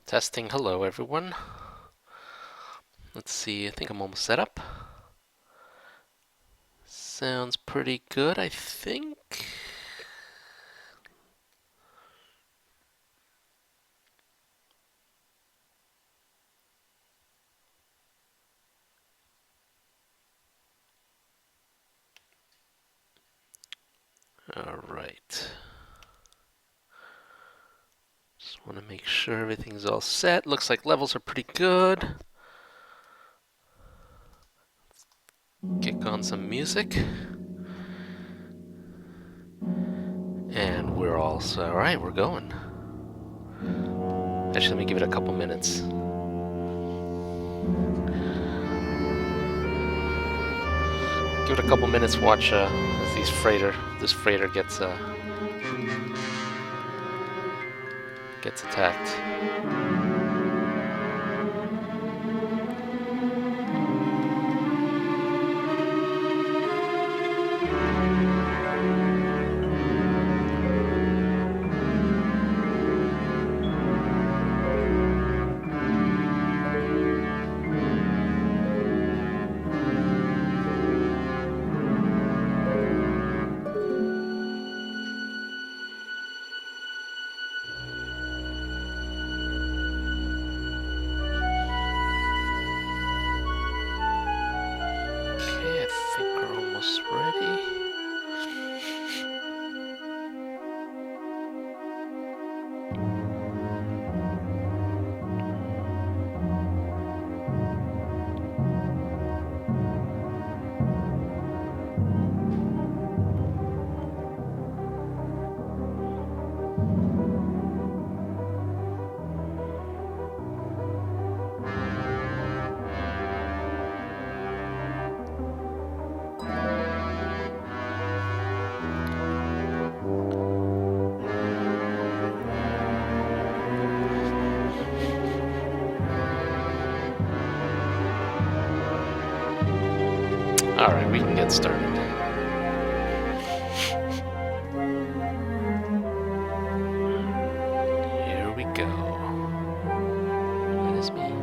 Testing, hello everyone. Let's see, I think I'm almost set up. Sounds pretty good, I think. Alright. Just want to make sure everything's all set. Looks like levels are pretty good. Kick on some music. And we're all set. Alright, we're going. Actually, let me give it a couple minutes. Give it a couple minutes, watch as this freighter gets attacked. Okay, I think we're almost ready. Alright, we can get started. Here we go. That is me.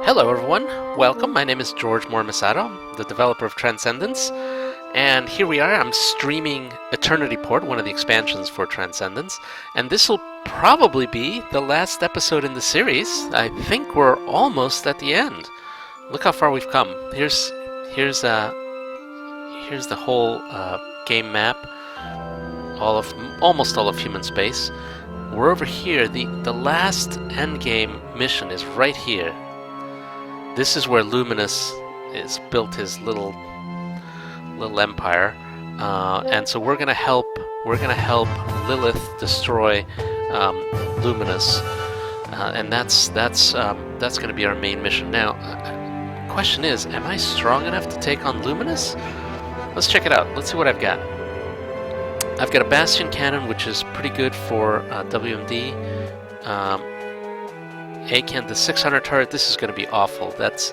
Hello everyone, welcome. My name is George Mormasato, the developer of Transcendence. And here we are, I'm streaming Eternity Port, one of the expansions for Transcendence. And this will probably be the last episode in the series. I think we're almost at the end. Look how far we've come. Here's the whole game map, almost all of human space. We're over here. The last end game mission is right here. This is where Luminous is built his little empire, and so we're gonna help Lilith destroy Luminous, and that's gonna be our main mission. Now, question is, am I strong enough to take on Luminous? Let's check it out. Let's see what I've got. I've got a Bastion cannon, which is pretty good for WMD. A-Can, the 600 turret, this is going to be awful. This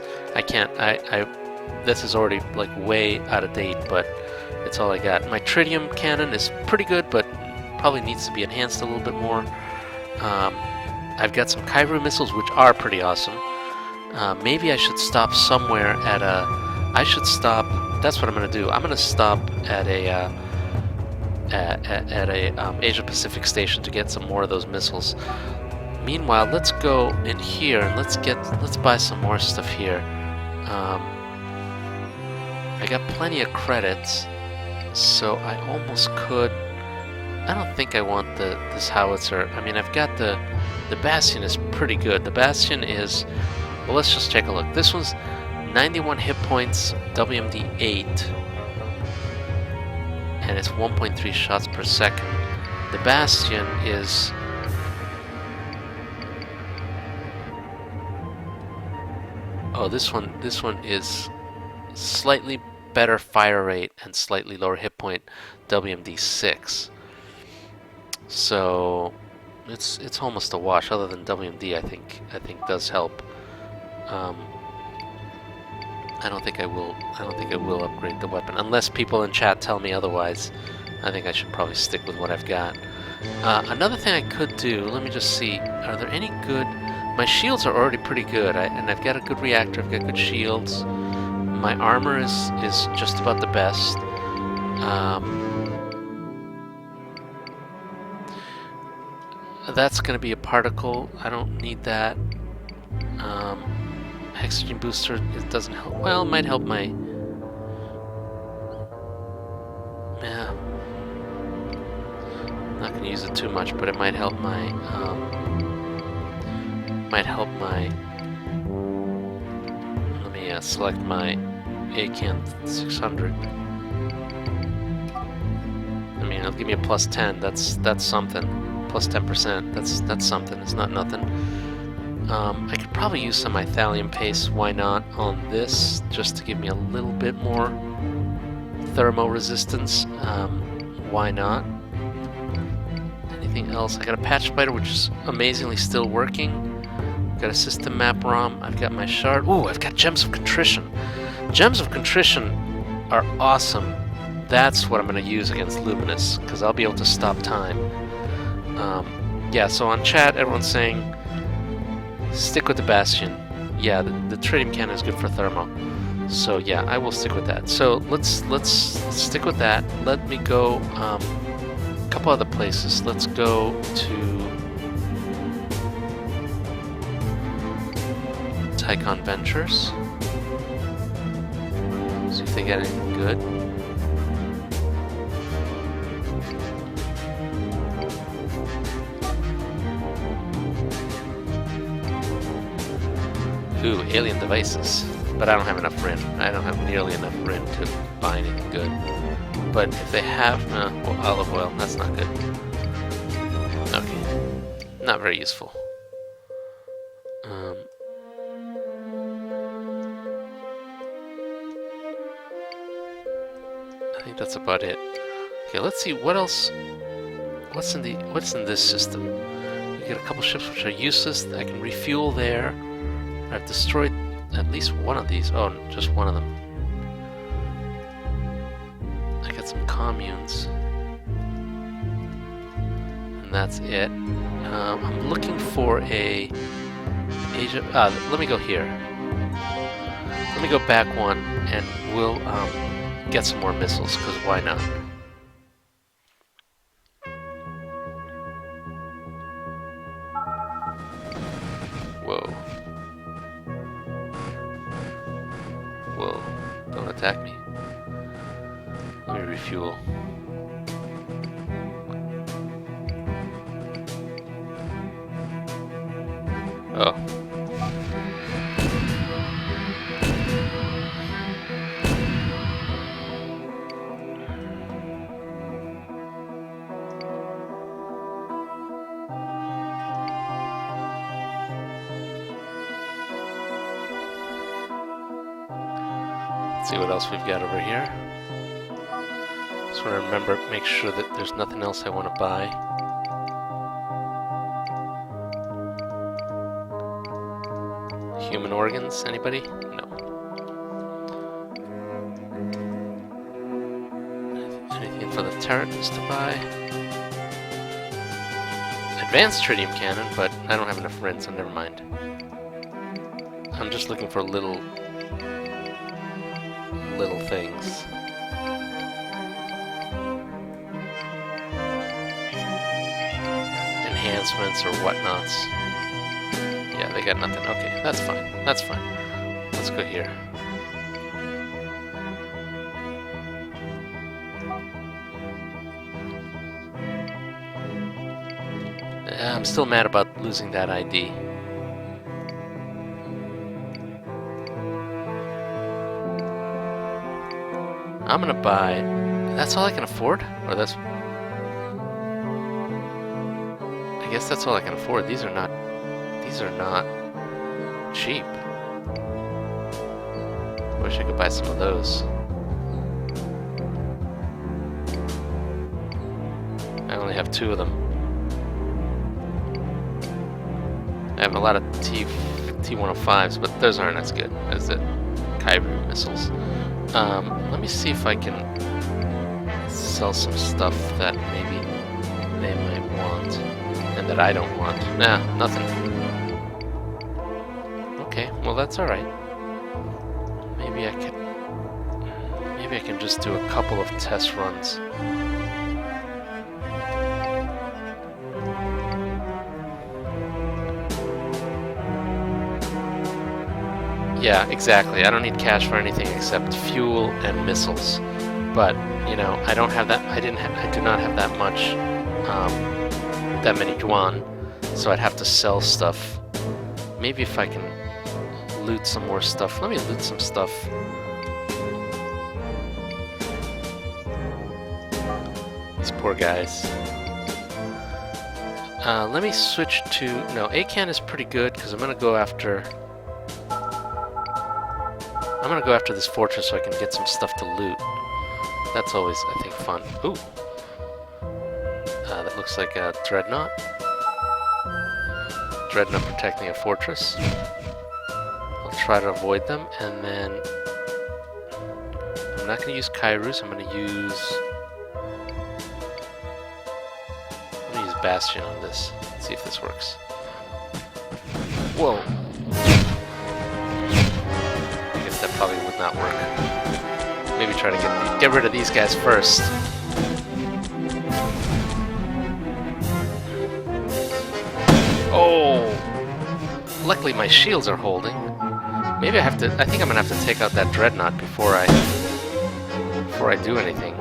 is already like way out of date, but it's all I got. My Tritium cannon is pretty good, but probably needs to be enhanced a little bit more. I've got some Kairu missiles, which are pretty awesome. Maybe I should stop somewhere at that's what I'm going to do. I'm going to stop at a Asia Pacific station to get some more of those missiles. Meanwhile, let's go in here and let's buy some more stuff here. I got plenty of credits, so I almost could. I don't think I want this howitzer. I mean, I've got the Bastion is pretty good. The Bastion is, well, let's just take a look. This one's 91 hit points, WMD 8, and it's 1.3 shots per second. The Bastion is. Oh, this one is slightly better fire rate and slightly lower hit point, WMD 6. So it's almost a wash. Other than WMD, I think does help. I don't think I will. I don't think I will upgrade the weapon unless people in chat tell me otherwise. I think I should probably stick with what I've got. Another thing I could do. Let me just see. Are there any good? My shields are already pretty good, and I've got a good reactor. I've got good shields. My armor is just about the best. That's going to be a particle. I don't need that. Hexogen booster, it doesn't help. Well, it might help my... Yeah. Not going to use it too much, but it might help my... Let me select my ACAN 600. I mean, it'll give me a plus 10. That's something. Plus 10%. That's something. It's not nothing. I could probably use some Italian paste, why not, on this, just to give me a little bit more thermo resistance. Why not? Anything else? I got a patch spider, which is amazingly still working. Got a system map ROM. I've got my shard. Ooh, I've got gems of contrition. Gems of contrition are awesome. That's what I'm going to use against Luminous, because I'll be able to stop time. Yeah, so on chat, everyone's saying stick with the Bastion. Yeah, the tritium cannon is good for thermo. So yeah, I will stick with that. So let's stick with that. Let me go a couple other places. Let's go to Tycon Ventures. See if they got anything good. Ooh, alien devices. But I don't have enough Rin. I don't have nearly enough Rin to buy anything good. But if they have... well, olive oil, that's not good. Okay. Not very useful. I think that's about it. Okay, let's see what else... What's in this system? We get a couple ships which are useless. I can refuel there. I've destroyed at least one of these. Oh, just one of them. I got some communes. And that's it. I'm looking for a... Asia... let me go here. Let me go back one, and we'll get some more missiles, because why not? Whoa. Whoa, don't attack me. Let me refuel. Oh. See what else we've got over here. Just want to remember, make sure that there's nothing else I want to buy. Human organs, anybody? No. Anything for the Terrans to buy? Advanced tritium cannon, but I don't have enough Rin, so never mind. I'm just looking for little things. Enhancements or whatnots. Yeah, they got nothing. Okay, that's fine. That's fine. Let's go here. I'm still mad about losing that ID. I'm gonna buy... That's all I can afford? Or that's... I guess that's all I can afford. These are not cheap. Wish I could buy some of those. I only have 2 of them. I have a lot of T105s, but those aren't as good as the Kyber missiles. Let me see if I can sell some stuff that maybe they might want and that I don't want. Nah, nothing. Okay, well that's alright. Maybe I can just do a couple of test runs. Yeah, exactly. I don't need cash for anything except fuel and missiles. But, you know, I don't have that. I do not have that much, that many yuan. So I'd have to sell stuff. Maybe if I can loot some more stuff. Let me loot some stuff. These poor guys. Let me switch to... No, ACAN is pretty good because I'm going to go after this fortress so I can get some stuff to loot. That's always, I think, fun. Ooh. That looks like a dreadnought. Dreadnought protecting a fortress. I'll try to avoid them, and then I'm not going to use Kairus. I'm going to use Bastion on this. Let's see if this works. Whoa. I guess that probably would not work. Maybe try to get rid of these guys first. Oh! Luckily my shields are holding. Maybe I think I'm gonna have to take out that dreadnought before I do anything.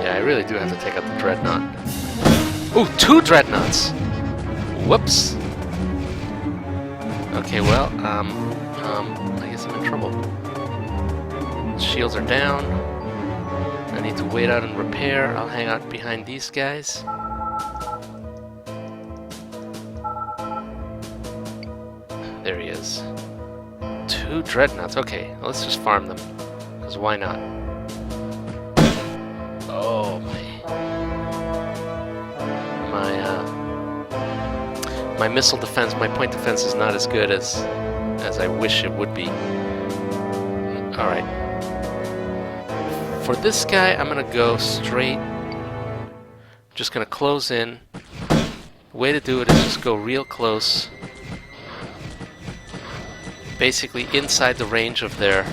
Yeah, I really do have to take out the dreadnought. Ooh, 2 dreadnoughts! Whoops! Okay, well, I guess I'm in trouble. Shields are down. I need to wait out and repair. I'll hang out behind these guys. There he is. 2 dreadnoughts. Okay, well, let's just farm them. Because why not? Oh, my missile defense, my point defense is not as good as I wish it would be. Alright. For this guy, I'm gonna go straight. Just gonna close in. The way to do it is just go real close. Basically inside the range of their...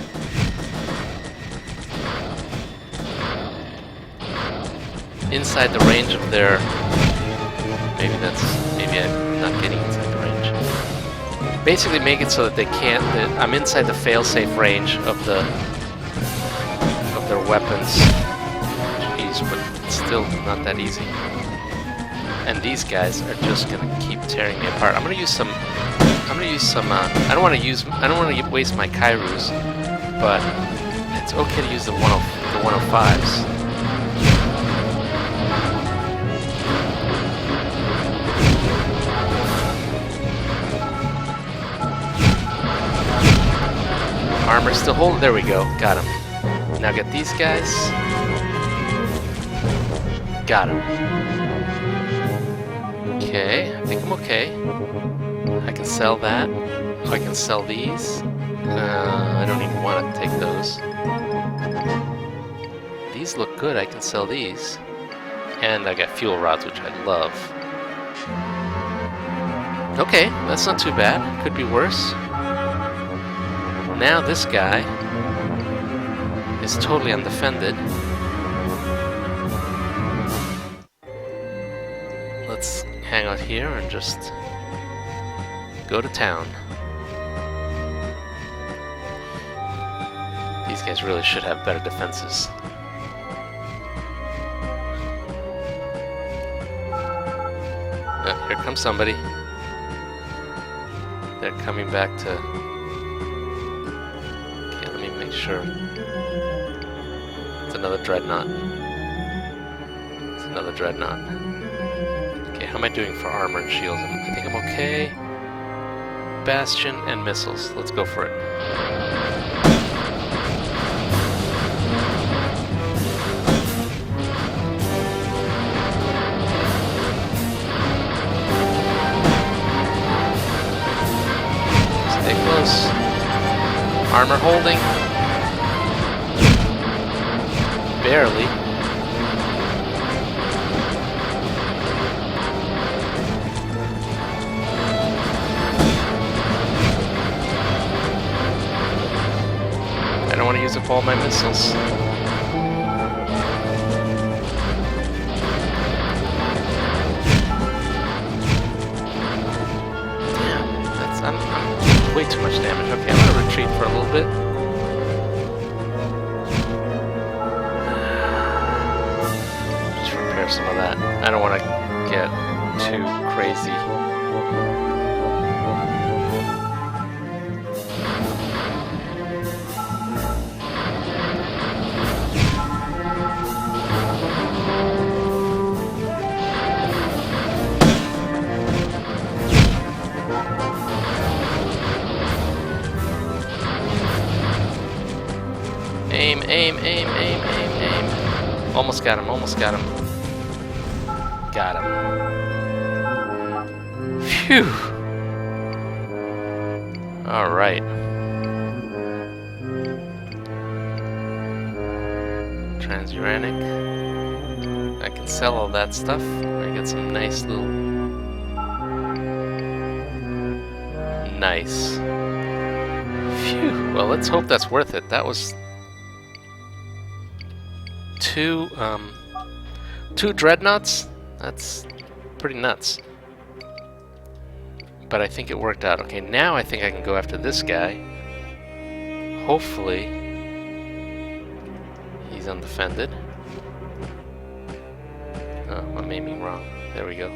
Inside the range of their... Maybe I'm not getting inside the range. Basically make it so that they can't... I'm inside the fail-safe range of their weapons. Jeez, but it's still not that easy. And these guys are just gonna keep tearing me apart. I'm gonna use some... I don't want to waste my Kairus, but it's okay to use the 105s. Armor still holding. There we go. Got him. Now get these guys. Got him. Okay, I think I'm okay. I can sell that. Oh, I can sell these. I don't even want to take those. These look good. I can sell these. And I got fuel rods, which I love. Okay, that's not too bad. Could be worse. Now this guy is totally undefended. Let's hang out here and just go to town. These guys really should have better defenses. Here comes somebody. They're coming back to... Okay, let me make sure. It's another dreadnought. It's another dreadnought. Okay, how am I doing for armor and shields? I think I'm okay. Bastion and missiles. Let's go for it. Stay close. Armor holding. Barely. I don't want to use up all my missiles. I'm way too much damage. Okay, I'm gonna retreat for a little bit. Just repair some of that. I don't want to get too crazy. Aim, aim, aim, aim, aim, aim. Almost got him, almost got him. Got him. Phew! Alright. Transuranic. I can sell all that stuff. I get some nice little... Nice. Phew! Well, let's hope that's worth it. That was... Two dreadnoughts? That's pretty nuts. But I think it worked out. Okay, now I think I can go after this guy. Hopefully he's undefended. Oh, I'm aiming wrong. There we go.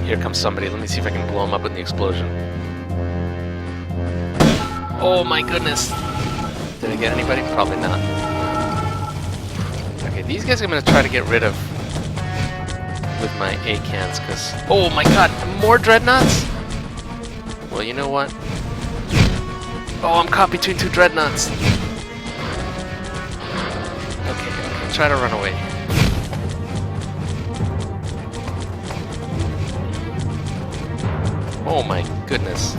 Here comes somebody. Let me see if I can blow him up with the explosion. Oh my goodness! Did I get anybody? Probably not. Okay, these guys I'm going to try to get rid of with my A-cans, because... Oh my god! More dreadnoughts? Well, you know what? Oh, I'm caught between two dreadnoughts! Okay, try to run away. Oh my goodness.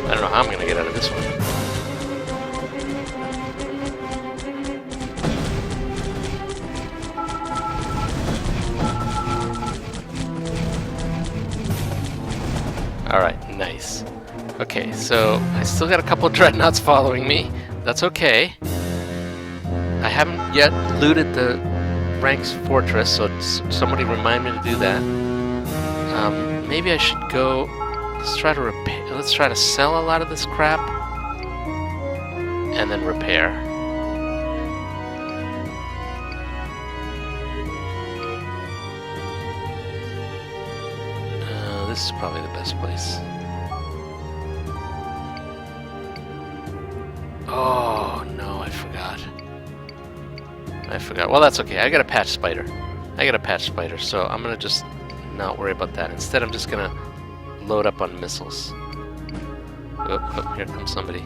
I don't know how I'm gonna get out of this one. Alright, nice. Okay, so I still got a couple of dreadnoughts following me. That's okay. I haven't yet looted the Ranks Fortress, so somebody remind me to do that. Maybe I should go. Let's try to repair. Let's try to sell a lot of this crap, and then repair. This is probably the best place. Oh no, I forgot. Well, that's okay. I got a patch spider. So I'm gonna just not worry about that. Instead, I'm just gonna load up on missiles. Oh, here comes somebody.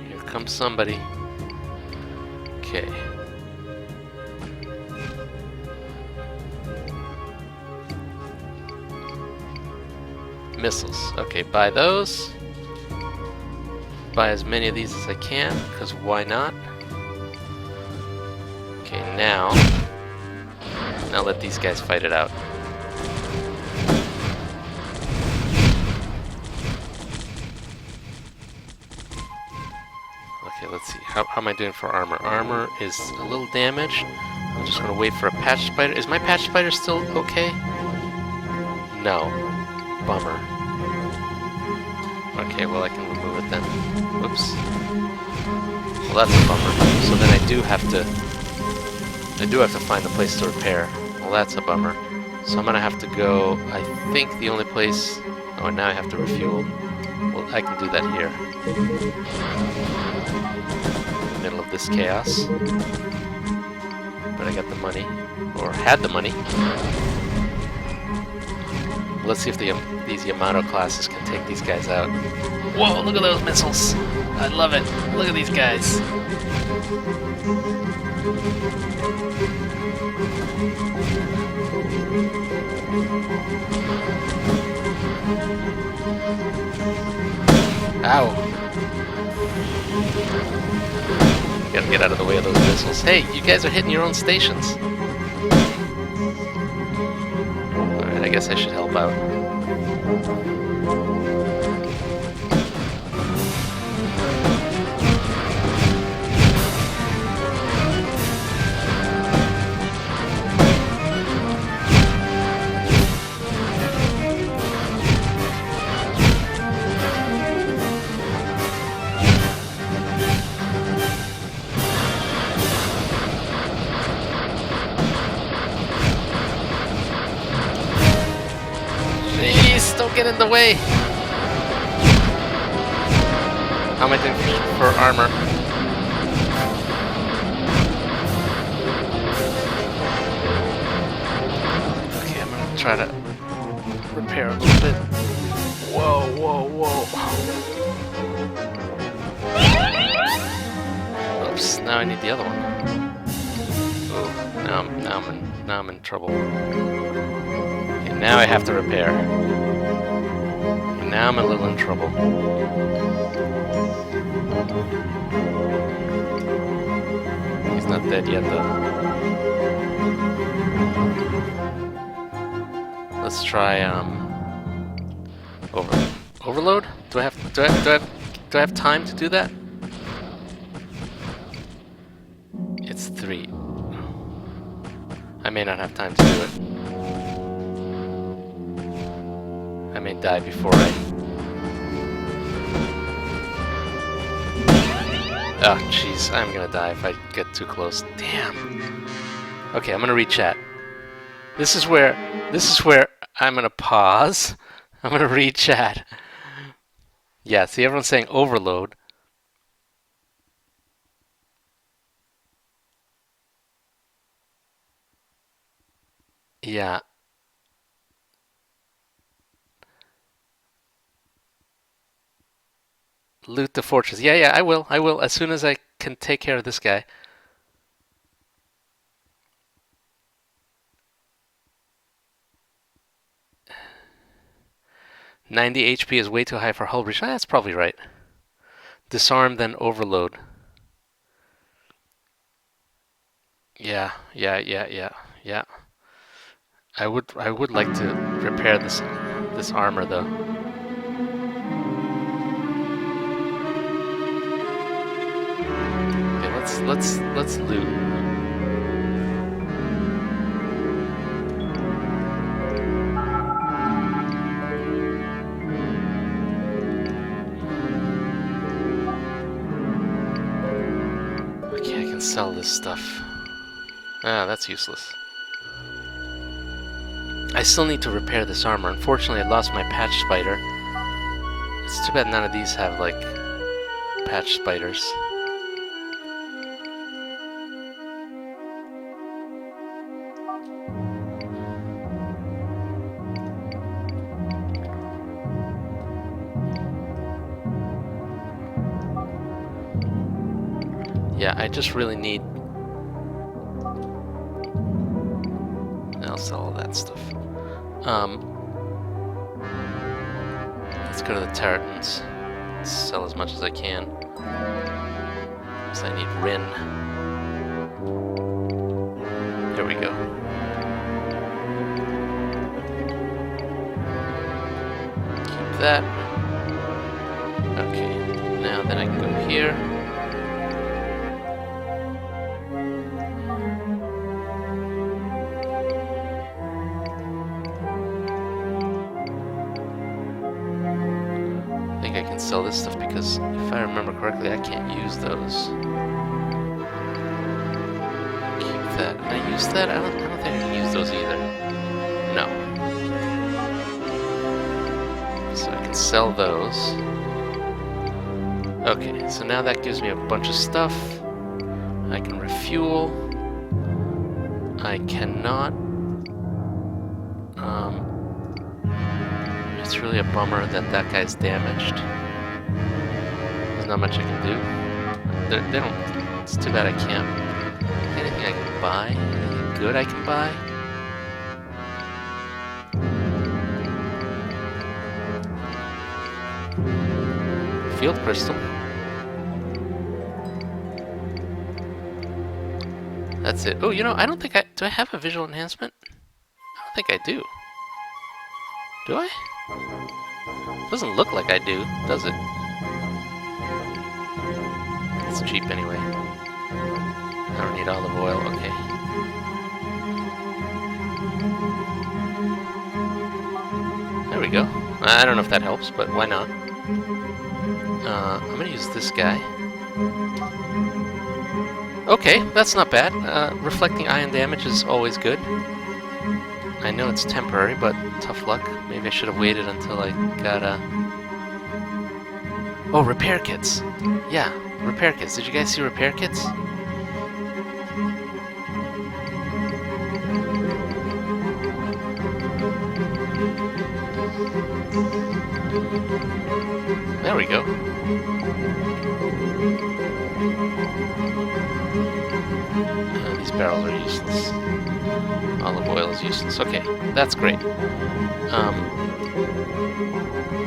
Here comes somebody. Okay. Missiles. Okay, buy those. Buy as many of these as I can, because why not? Okay, now let these guys fight it out. Okay, let's see. How am I doing for armor? Armor is a little damaged. I'm just going to wait for a patch spider. Is my patch spider still okay? No. Bummer. Okay, well I can remove it then. Whoops. Well, that's a bummer. So then I do have to find a place to repair. Well, that's a bummer. So I'm gonna have to go, I think the only place... Oh, and now I have to refuel. Well, I can do that here. In the middle of this chaos. But I got the money. Or had the money. Let's see if these Yamato classes can take these guys out. Whoa, look at those missiles! I love it! Look at these guys! Ow! Gotta get out of the way of those missiles. Hey, you guys are hitting your own stations! Alright, I guess I should help out. Don't get in the way! How am I doing for armor? Okay, I'm gonna try to repair a little bit. Whoa, whoa, whoa. Oops, now I need the other one. Oh, now I'm in trouble. Okay, now I have to repair. Now I'm a little in trouble. He's not dead yet, though. Let's try overload. Do I have time to do that? It's 3. I may not have time to do it. I may die before I... Oh, jeez, I'm gonna die if I get too close. Damn. Okay, I'm gonna re-chat. This is where I'm gonna pause. I'm gonna re-chat. Yeah, see, everyone's saying overload. Yeah. Loot the fortress. Yeah, I will. As soon as I can take care of this guy. "90 HP is way too high for hull breach." That's probably right. Disarm, then overload. Yeah. I would like to repair this armor though. Let's loot. Okay, I can sell this stuff. Ah, that's useless. I still need to repair this armor. Unfortunately, I lost my patch spider. It's too bad none of these have, like, patch spiders. Yeah, I just really need... I'll sell all that stuff. Let's go to the Terratons. Sell as much as I can. Because I need Rin. There we go. Keep that. Okay, now then I can go here. I can sell this stuff because if I remember correctly, I can't use those. Keep that. Can I use that? I don't think I can use those either. No. So I can sell those. Okay, so now that gives me a bunch of stuff. I can refuel. I cannot. It's really a bummer that that guy's damaged. There's not much I can do. They don't. It's too bad I can't. Anything I can buy? Anything good I can buy? Field crystal. That's it. Oh, you know, I don't think do I have a visual enhancement? I don't think I do. Do I? Doesn't look like I do, does it? It's cheap anyway. I don't need olive oil, okay. There we go. I don't know if that helps, but why not? I'm gonna use this guy. Okay, that's not bad. Reflecting ion damage is always good. I know it's temporary, but tough luck. Maybe I should have waited until I got Oh, repair kits! Yeah, repair kits. Did you guys see repair kits? There we go. These barrels are useless. Olive oil is useless. Okay, that's great.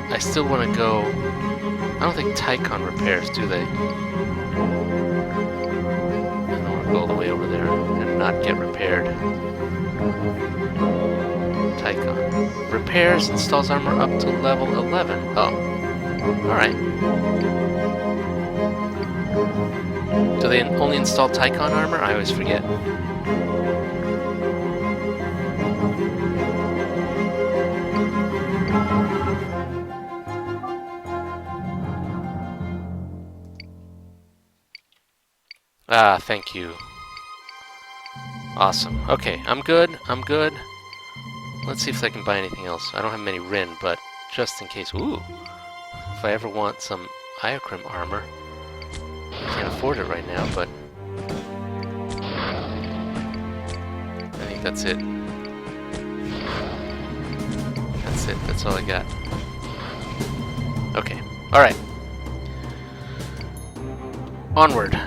I still want to go... I don't think Tycon repairs, do they? I don't want to go all the way over there and not get repaired. Tycon. Repairs, installs armor up to level 11. Oh. Alright. Do they only install Tycon armor? I always forget. Ah, thank you. Awesome. Okay, I'm good. I'm good. Let's see if I can buy anything else. I don't have many Rin, but just in case. Ooh! If I ever want some Iocrim armor. I can't afford it right now, but... I think that's it. That's it. That's all I got. Okay. Alright. Onward.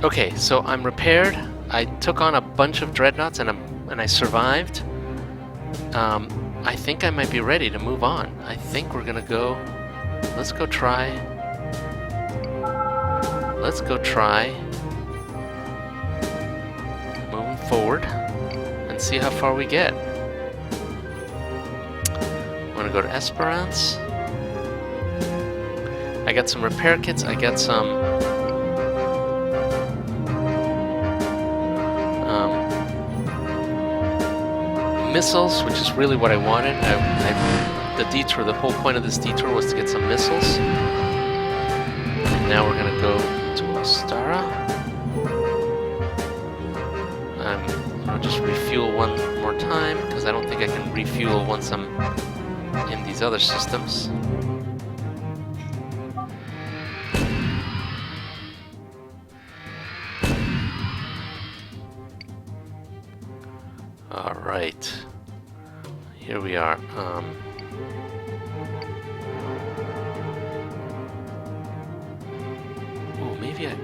Okay, so I'm repaired. I took on a bunch of dreadnoughts and I survived. I think I might be ready to move on. I think we're gonna go... Let's go try... moving forward and see how far we get. I'm gonna go to Esperance. I got some repair kits. I got some... missiles, which is really what I wanted. The detour, the whole point of this detour was to get some missiles. And now we're gonna go to Ostara. I'm gonna just refuel one more time, because I don't think I can refuel once I'm in these other systems. Alright, here we are. Ooh, maybe a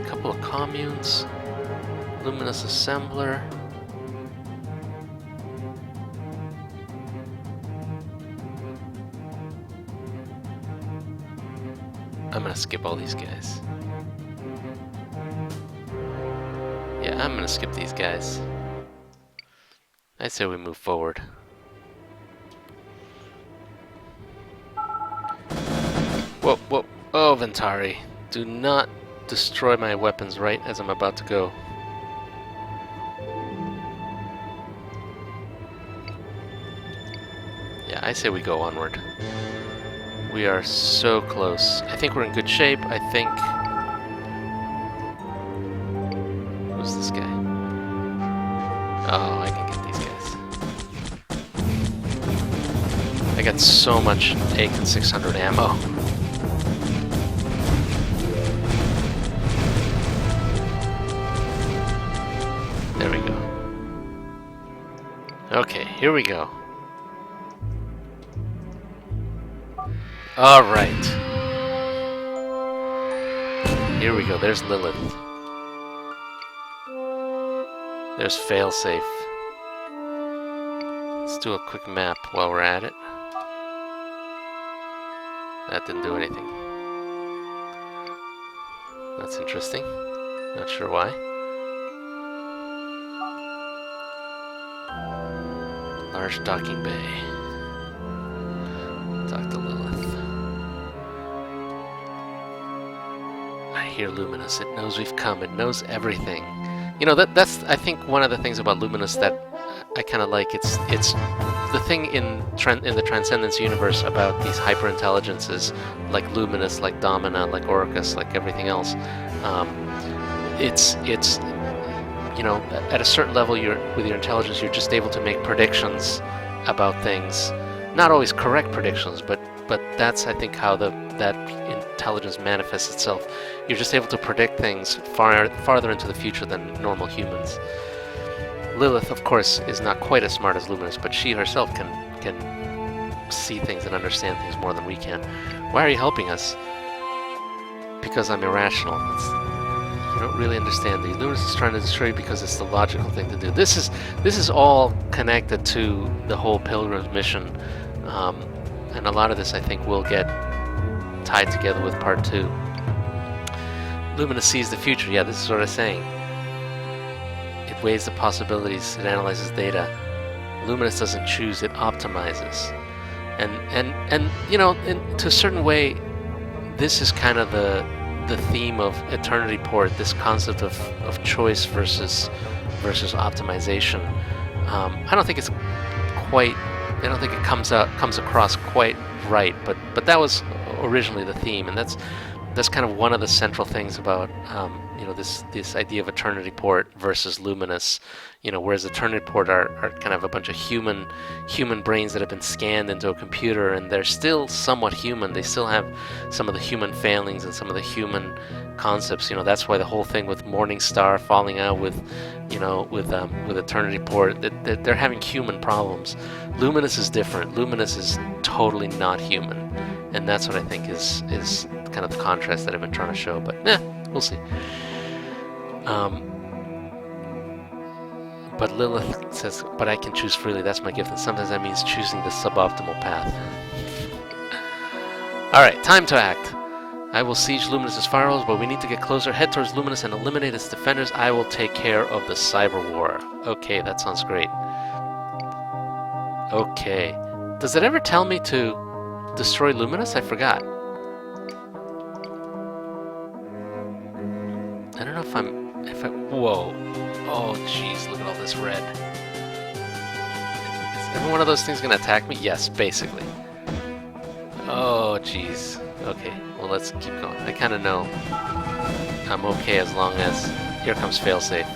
couple of communes. Luminous assembler. I'm gonna skip all these guys. Yeah, I'm gonna skip these guys. I say we move forward. Whoa, whoa. Oh, Ventari. Do not destroy my weapons right as I'm about to go. Yeah, I say we go onward. We are so close. I think we're in good shape. I think... Who's this guy? Oh, I can get these guys. get so much Aiken 600 ammo. There we go. Okay, here we go. Alright. Here we go, there's Lilith. There's Failsafe. Let's do a quick map while we're at it. That didn't do anything. That's interesting. Not sure why. Large docking bay. Talk to Lilith. I hear Luminous. It knows we've come. It knows everything. You know, that's I think one of the things about Luminous that I kind of like. It's the thing in the Transcendence universe about these hyper-intelligences like Luminous, like Domina, like Orcus, like everything else. It's you know, at a certain level, with your intelligence, you're just able to make predictions about things. Not always correct predictions, but that's, I think, how that intelligence manifests itself. You're just able to predict things farther into the future than normal humans. Lilith, of course, is not quite as smart as Luminous, but she herself can see things and understand things more than we can. Why are you helping us? Because I'm irrational. You don't really understand these. Luminous is trying to destroy you because it's the logical thing to do. This is all connected to the whole Pilgrim's mission, and a lot of this, I think, will get tied together with part 2. Luminous sees the future. Yeah, this is what I'm saying. It weighs the possibilities. It analyzes data. Luminous doesn't choose. It optimizes. And you know, to a certain way, this is kind of the theme of Eternity Port, this concept of choice versus optimization. I don't think it's quite. I don't think it comes across quite right, but that was originally the theme, and that's kind of one of the central things about you know, this idea of Eternity Port versus Luminous. You know, whereas Eternity Port are kind of a bunch of human brains that have been scanned into a computer, and they're still somewhat human. They still have some of the human failings and some of the human concepts. You know, that's why the whole thing with Morningstar falling out with, you know, with Eternity Port, that they're having human problems. Luminous is different. Luminous is totally not human, and that's what I think is kind of the contrast that I've been trying to show. But we'll see. But Lilith says, but I can choose freely, that's my gift, and sometimes that means choosing the suboptimal path. Alright, time to act. I will siege Luminous's firewalls, but we need to get closer, head towards Luminous and eliminate its defenders. I will take care of the cyber war. Okay, that sounds great. Okay. Does it ever tell me to destroy Luminous? I forgot. I don't know if whoa. Oh, jeez, look at all this red. Is every one of those things going to attack me? Yes, basically. Oh, jeez. Okay, well, let's keep going. I kind of know I'm okay as long as... Here comes Failsafe.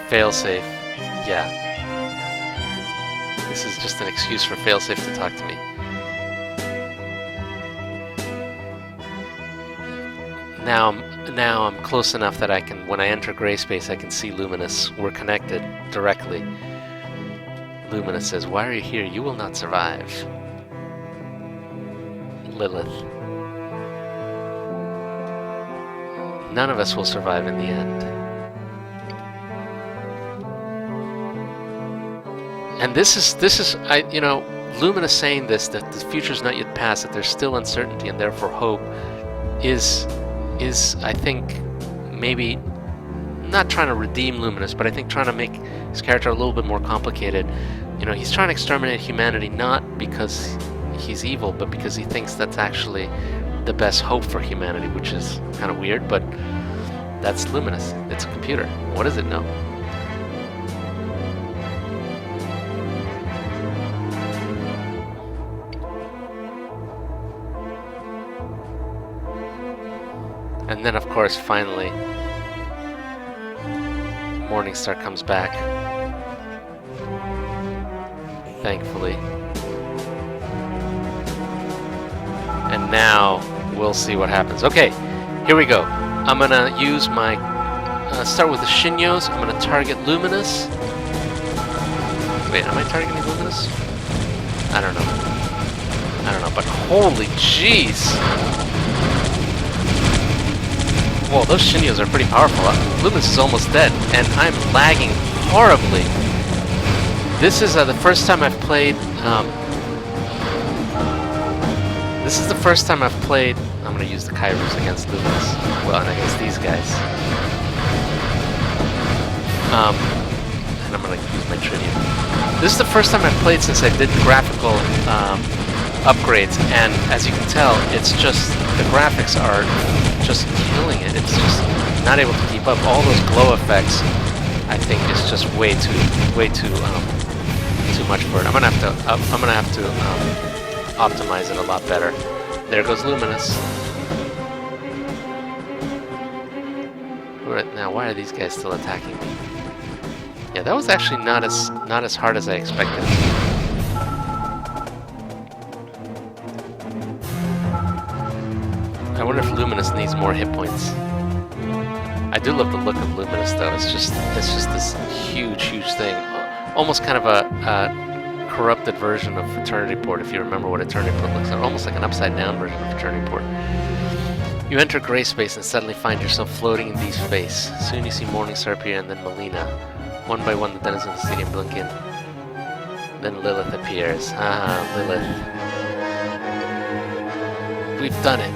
Failsafe. Yeah. This is just an excuse for Failsafe to talk to me. Now I'm close enough that I can, when I enter gray space, I can see Luminous. We're connected directly. Luminous says, "Why are you here? You will not survive." Lilith. None of us will survive in the end. And this is you know, Luminous saying this, that the future's not yet past, that there's still uncertainty and therefore hope, is I think maybe not trying to redeem Luminous, but I think trying to make his character a little bit more complicated. You know, he's trying to exterminate humanity not because he's evil, but because he thinks that's actually the best hope for humanity, which is kind of weird, but that's Luminous. It's a computer. What does it know? And then, of course, finally, Morningstar comes back. Thankfully. now we'll see what happens. Okay, here we go. I'm gonna use my start with the Shinyos. I'm gonna target Luminous. Wait, am I targeting Luminous? I don't know, but holy jeez! Whoa, those Shinyos are pretty powerful. Luminous is almost dead, and I'm lagging horribly. This is the first time I've played. This is the first time I've played. I'm gonna use the Kairus against Luminous. Well, and against these guys. And I'm gonna use my Tritium. This is the first time I've played since I did graphical upgrades, and as you can tell, it's just the graphics are just killing it. It's just not able to keep up. All those glow effects, I think, is just way too much for it. I'm gonna have to optimize it a lot better. There goes Luminous. Right now, why are these guys still attacking me? Yeah, that was actually not as hard as I expected. I wonder if Luminous needs more hit points. I do love the look of Luminous, though. It's just this huge thing, almost kind of a corrupted version of Eternity Port, if you remember what Eternity Port looks like. Almost like an upside-down version of Eternity Port. You enter gray space and suddenly find yourself floating in deep space. Soon you see Morningstar appear and then Melina. One by one, the denizens of the stadium blink in. Then Lilith appears. Ah, Lilith. We've done it.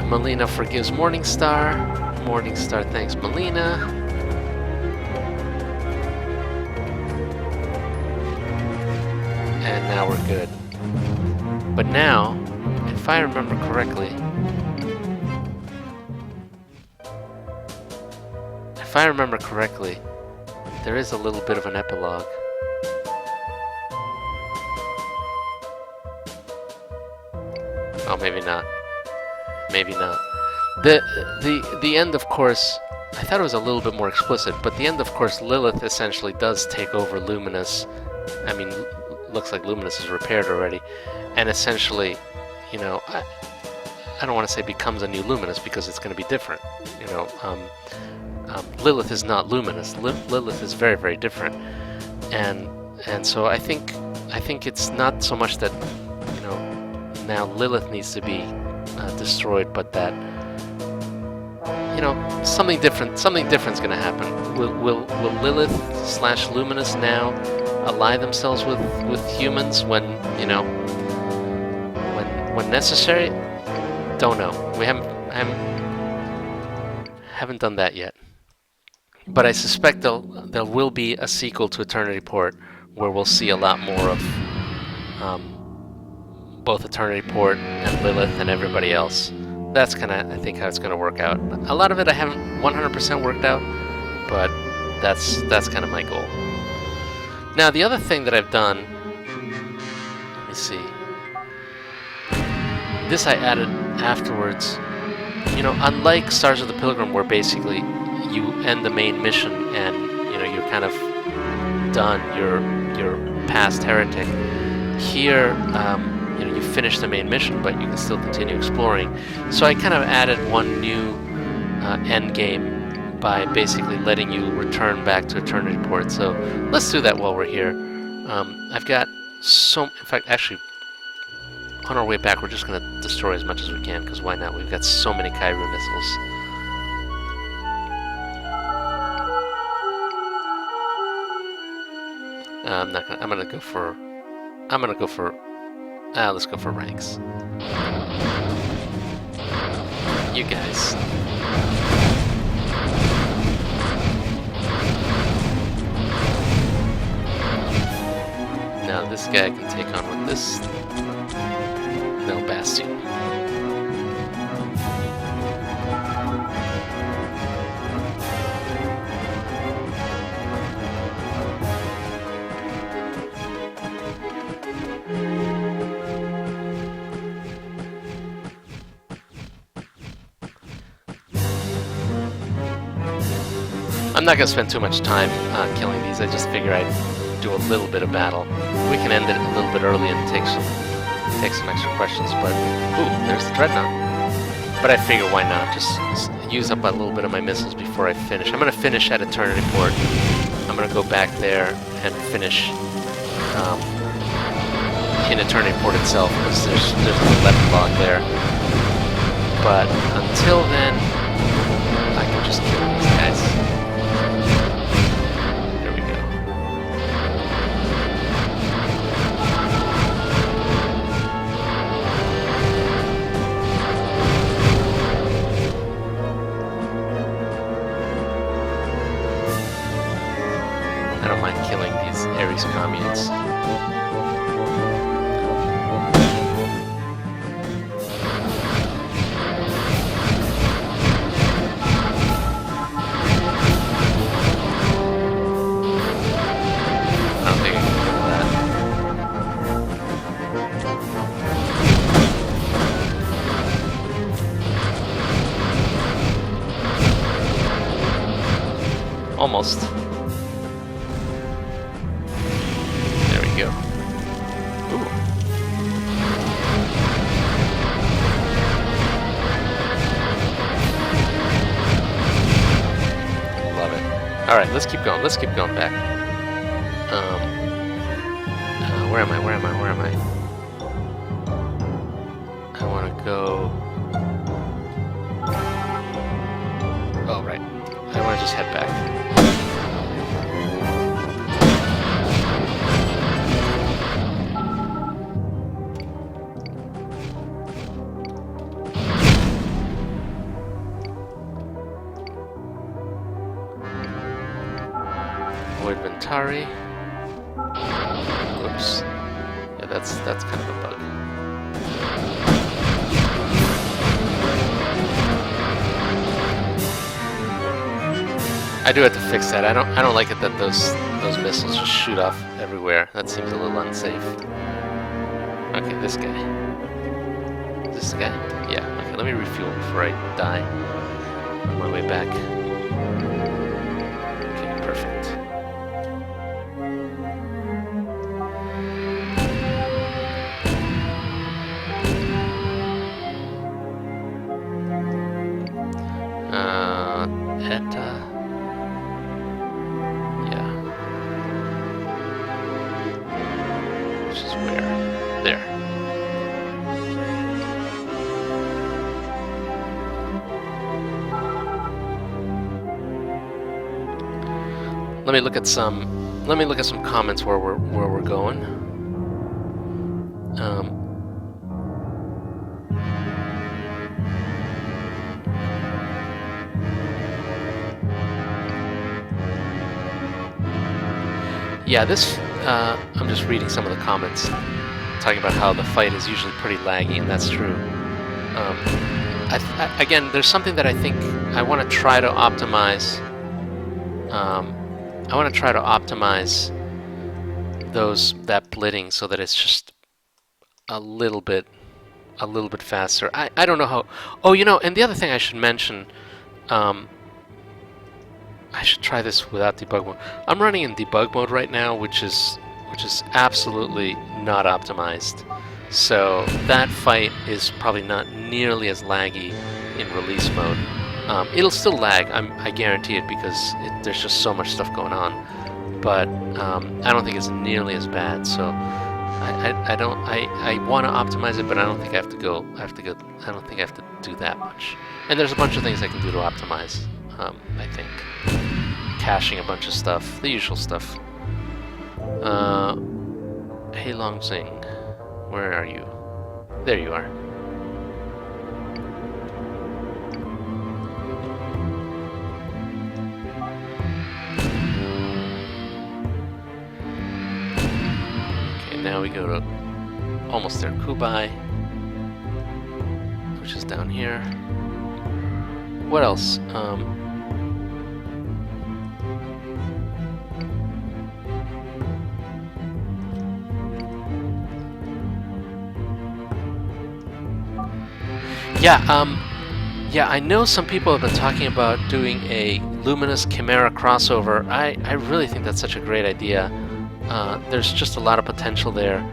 Melina forgives Morningstar. Morningstar thanks Melina. And now we're good. But now, if I remember correctly, there is a little bit of an epilogue. Oh, maybe not. Maybe not. The end, of course, I thought it was a little bit more explicit, but the end, of course, Lilith essentially does take over Luminous. I mean, looks like Luminous is repaired already, and essentially, you know, I don't want to say becomes a new Luminous because it's going to be different. You know, Lilith is not Luminous. Lilith is very, very different, and so I think it's not so much that, you know, now Lilith needs to be destroyed, but that, you know, something different's going to happen. Will Lilith / Luminous now ally themselves with humans when, you know, when necessary? Don't know. We haven't done that yet. But I suspect there will be a sequel to Eternity Port where we'll see a lot more of both Eternity Port and Lilith and everybody else. That's kind of, I think, how it's going to work out. A lot of it I haven't 100% worked out, but that's kind of my goal. Now, the other thing that I've done, let me see. This I added afterwards. You know, unlike Stars of the Pilgrim, where basically you end the main mission and, you know, you're kind of done, you're past Heretic. Here, you know, you finish the main mission, but you can still continue exploring. So I kind of added one new end game by basically letting you return back to Eternity Port. So let's do that while we're here. I've got in fact, actually, on our way back, we're just going to destroy as much as we can, because why not? We've got so many Kairu missiles. I'm gonna go for let's go for ranks. You guys. Now this guy can take on with this. No Bastion. I'm not gonna spend too much time killing these. I just figure I'd do a little bit of battle. We can end it a little bit early and take some extra questions. But ooh, there's the dreadnought. But I figure why not? Just use up a little bit of my missiles before I finish. I'm gonna finish at Eternity Port. I'm gonna go back there and finish in Eternity Port itself because there's no left log there. But until then, I can just kill these guys. There we go. I don't mind killing these Ares communes. Almost. There we go. Ooh. Love it. Alright, let's keep going. Let's keep going back. Where am I? Where am I? Where am I? I want to go... Oh, right. I want to just head back. Avoid Ventari. Oops. Yeah, that's kind of a bug. I do have to fix that. I don't like it that those missiles just shoot off everywhere. That seems a little unsafe. Okay, this guy. Is this the guy? Yeah. Okay, let me refuel before I die on my way back. Okay, perfect. Eta. There. Let me look at some comments where we're going. Yeah, this I'm just reading some of the comments talking about how the fight is usually pretty laggy, and that's true. Again, there's something that I think I want to try to optimize. I want to try to optimize that blitting so that it's just a little bit faster. I don't know how. Oh, you know, and the other thing I should mention. I should try this without debug mode. I'm running in debug mode right now, which is absolutely not optimized. So that fight is probably not nearly as laggy in release mode. It'll still lag, I guarantee it, because there's just so much stuff going on. But I don't think it's nearly as bad. So I want to optimize it, but I don't think I have to go. I don't think I have to do that much. And there's a bunch of things I can do to optimize. I think caching a bunch of stuff, the usual stuff. Hey Long Zing, where are you? There you are. Okay, now we go to almost there, Kubai, which is down here. What else? Yeah, I know some people have been talking about doing a Luminous Chimera crossover. I really think that's such a great idea. There's just a lot of potential there,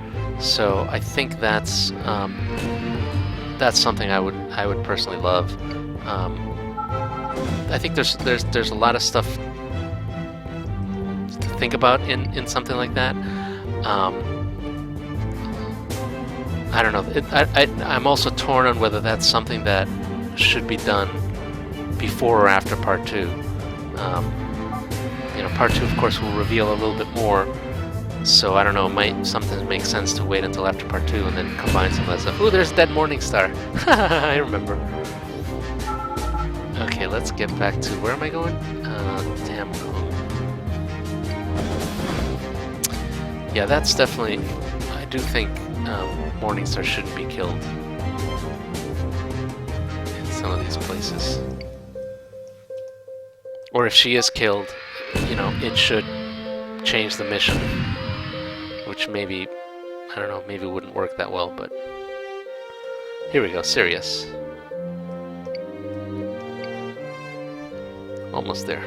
so I think that's something I would personally love. I think there's a lot of stuff to think about in something like that. I don't know. I'm also torn on whether that's something that should be done before or after part 2. Part 2, of course, will reveal a little bit more. So I don't know. It might sometimes make sense to wait until after part 2 and then combine some of that stuff. Ooh, there's Dead Morningstar. I remember. Okay, let's get back to where am I going? Damn. Yeah, that's definitely. I do think Morningstar shouldn't be killed in some of these places. Or if she is killed, it should change the mission, which maybe, I don't know, maybe wouldn't work that well, but here we go, Sirius. Almost there.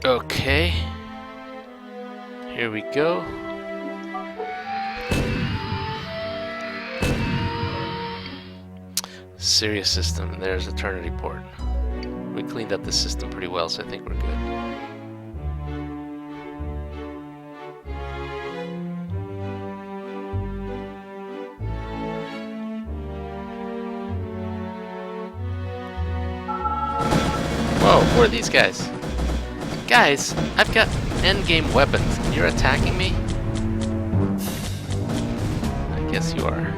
Okay, here we go. Sirius system, and there's Eternity Port. We cleaned up the system pretty well, so I think we're good. Whoa, who are these guys? Guys, I've got endgame weapons, and you're attacking me? I guess you are.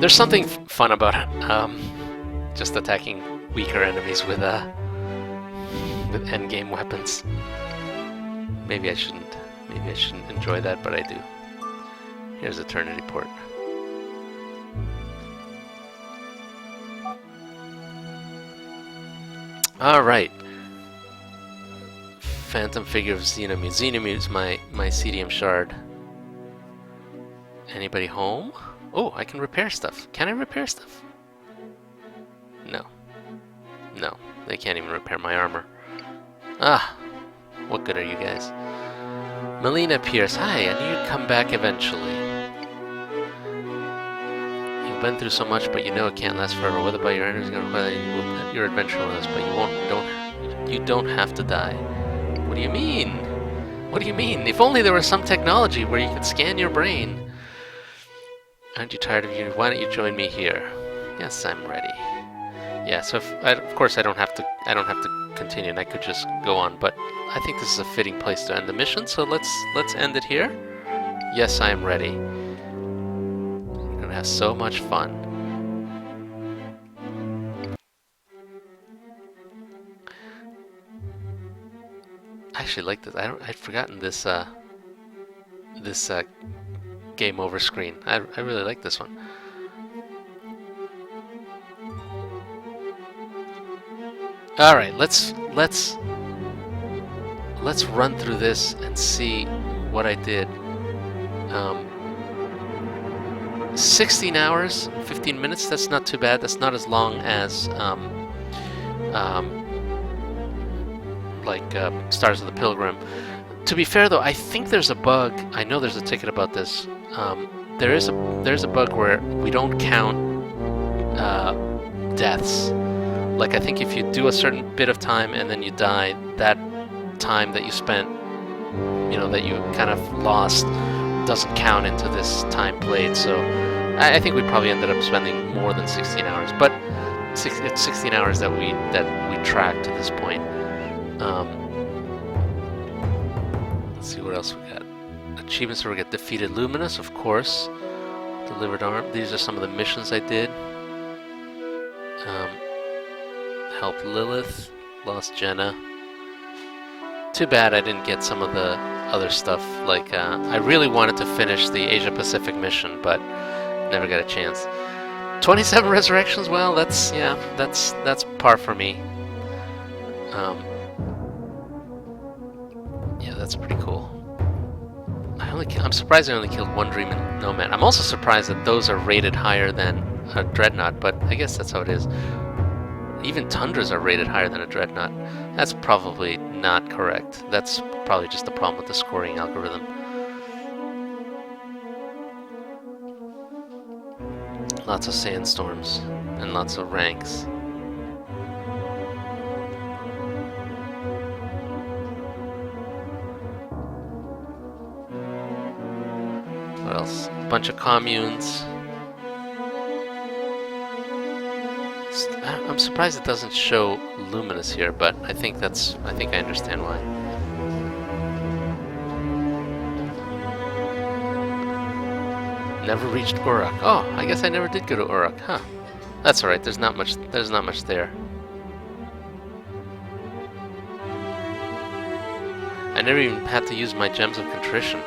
There's something fun about just attacking weaker enemies with endgame weapons. Maybe I shouldn't enjoy that, but I do. Here's Eternity Port. All right. Phantom figure of Xenamute. Xenamute is my CDM shard. Anybody home? Oh, I can repair stuff. Can I repair stuff? No. No, they can't even repair my armor. Ah, what good are you guys? Melina Pierce. Hi, I knew you'd come back eventually. You've been through so much, but you know it can't last forever. Whether by your energy or whether your adventure with us, but you don't have to die. What do you mean? What do you mean? If only there was some technology where you could scan your brain. Aren't you tired of you? Why don't you join me here? Yes, I'm ready. Yeah, so of course I don't have to continue, and I could just go on, but I think this is a fitting place to end the mission, so let's end it here. Yes, I am ready. We're gonna have so much fun. I actually like this. I'd forgotten this game over screen. I really like this one. All right, let's run through this and see what I did. 16 hours, 15 minutes. That's not too bad. That's not as long as Stars of the Pilgrim. To be fair, though, I think there's a bug. I know there's a ticket about this. There's a bug where we don't count deaths. Like, I think if you do a certain bit of time and then you die, that time that you spent, that you kind of lost, doesn't count into this time played. So I think we probably ended up spending more than 16 hours, but it's 16 hours that we tracked to this point. Let's see what else we got. Achievements where we get defeated Luminous, of course. Delivered arm. These are some of the missions I did. Helped Lilith. Lost Jenna. Too bad I didn't get some of the other stuff. Like I really wanted to finish the Asia Pacific mission, but never got a chance. 27 resurrections. Well, that's par for me. Yeah, that's pretty cool. I'm surprised I only killed one Dream Nomad. I'm also surprised that those are rated higher than a Dreadnought, but I guess that's how it is. Even Tundras are rated higher than a Dreadnought. That's probably not correct. That's probably just the problem with the scoring algorithm. Lots of sandstorms and lots of ranks. What else? A bunch of communes. I'm surprised it doesn't show Luminous here, but I think I understand why. Never reached Uruk. Oh, I guess I never did go to Uruk, huh? That's alright, there's not much there. I never even had to use my Gems of Contrition.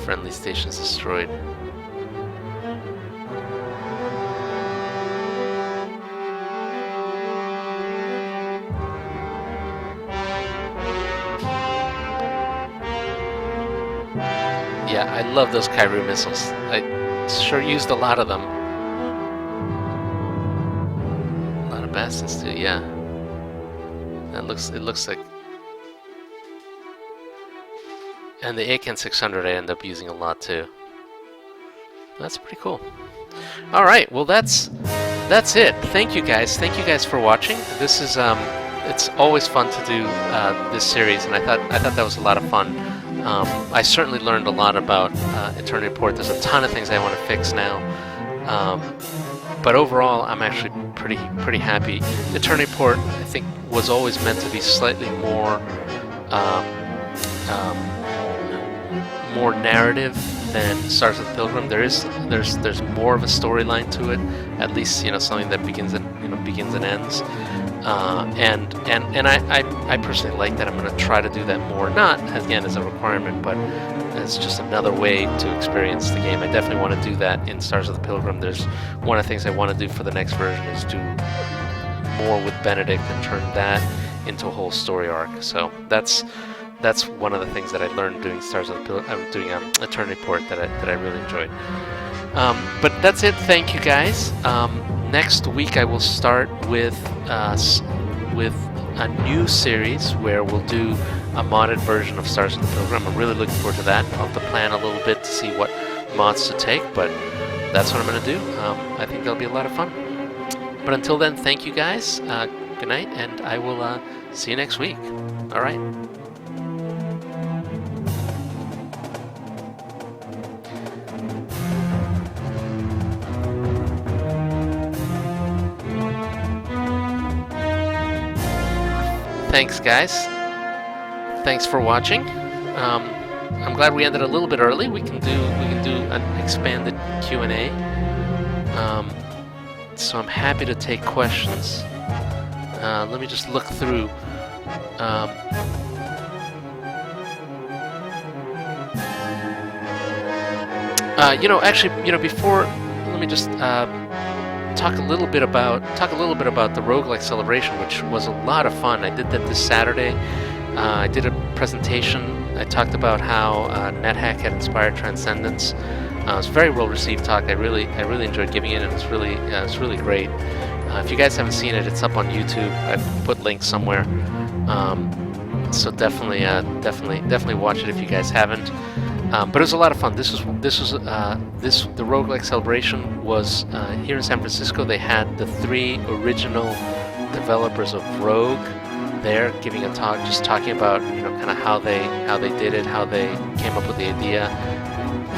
Friendly stations destroyed. Yeah, I love those Kairu missiles. I sure used a lot of them. A lot of Bastions too, yeah. It looks like... And the Aken 600 I end up using a lot too. That's pretty cool. Alright, well that's it. Thank you guys for watching. This is it's always fun to do this series, and I thought that was a lot of fun. I certainly learned a lot about Eternity Port. There's a ton of things I want to fix now, but overall, I'm actually pretty happy. Eternity Port, I think, was always meant to be slightly more more narrative than Stars of the Pilgrim. There's more of a storyline to it, at least something that begins and ends. And I personally like that. I'm going to try to do that more, not again as a requirement, but as just another way to experience the game. I definitely want to do that in Stars of the Pilgrim. There's one of the things I want to do for the next version is do more with Benedict and turn that into a whole story arc. So that's one of the things that I learned doing Stars of the Pilgrim, doing Eternity Port that I really enjoyed. But that's it. Thank you guys. Next week I will start with a new series where we'll do a modded version of Stars of the Pilgrim. I'm really looking forward to that. I'll have to plan a little bit to see what mods to take, but that's what I'm going to do. I think that'll be a lot of fun. But until then, thank you guys. Good night, and I will see you next week. All right. Thanks, guys. Thanks for watching. I'm glad we ended a little bit early. We can do an expanded Q&A. So I'm happy to take questions. Let me just look through. Before, let me just talk a little bit about the roguelike celebration, which was a lot of fun. I did that this Saturday. I did a presentation. I talked about how NetHack had inspired Transcendence. It was a very well received talk. I really enjoyed giving it, and it was really great. If you guys haven't seen it, it's up on YouTube. I've put links somewhere. So definitely watch it if you guys haven't. But it was a lot of fun. The roguelike celebration was here in San Francisco. They had the 3 original developers of Rogue there giving a talk, just talking about kind of how they did it, how they came up with the idea.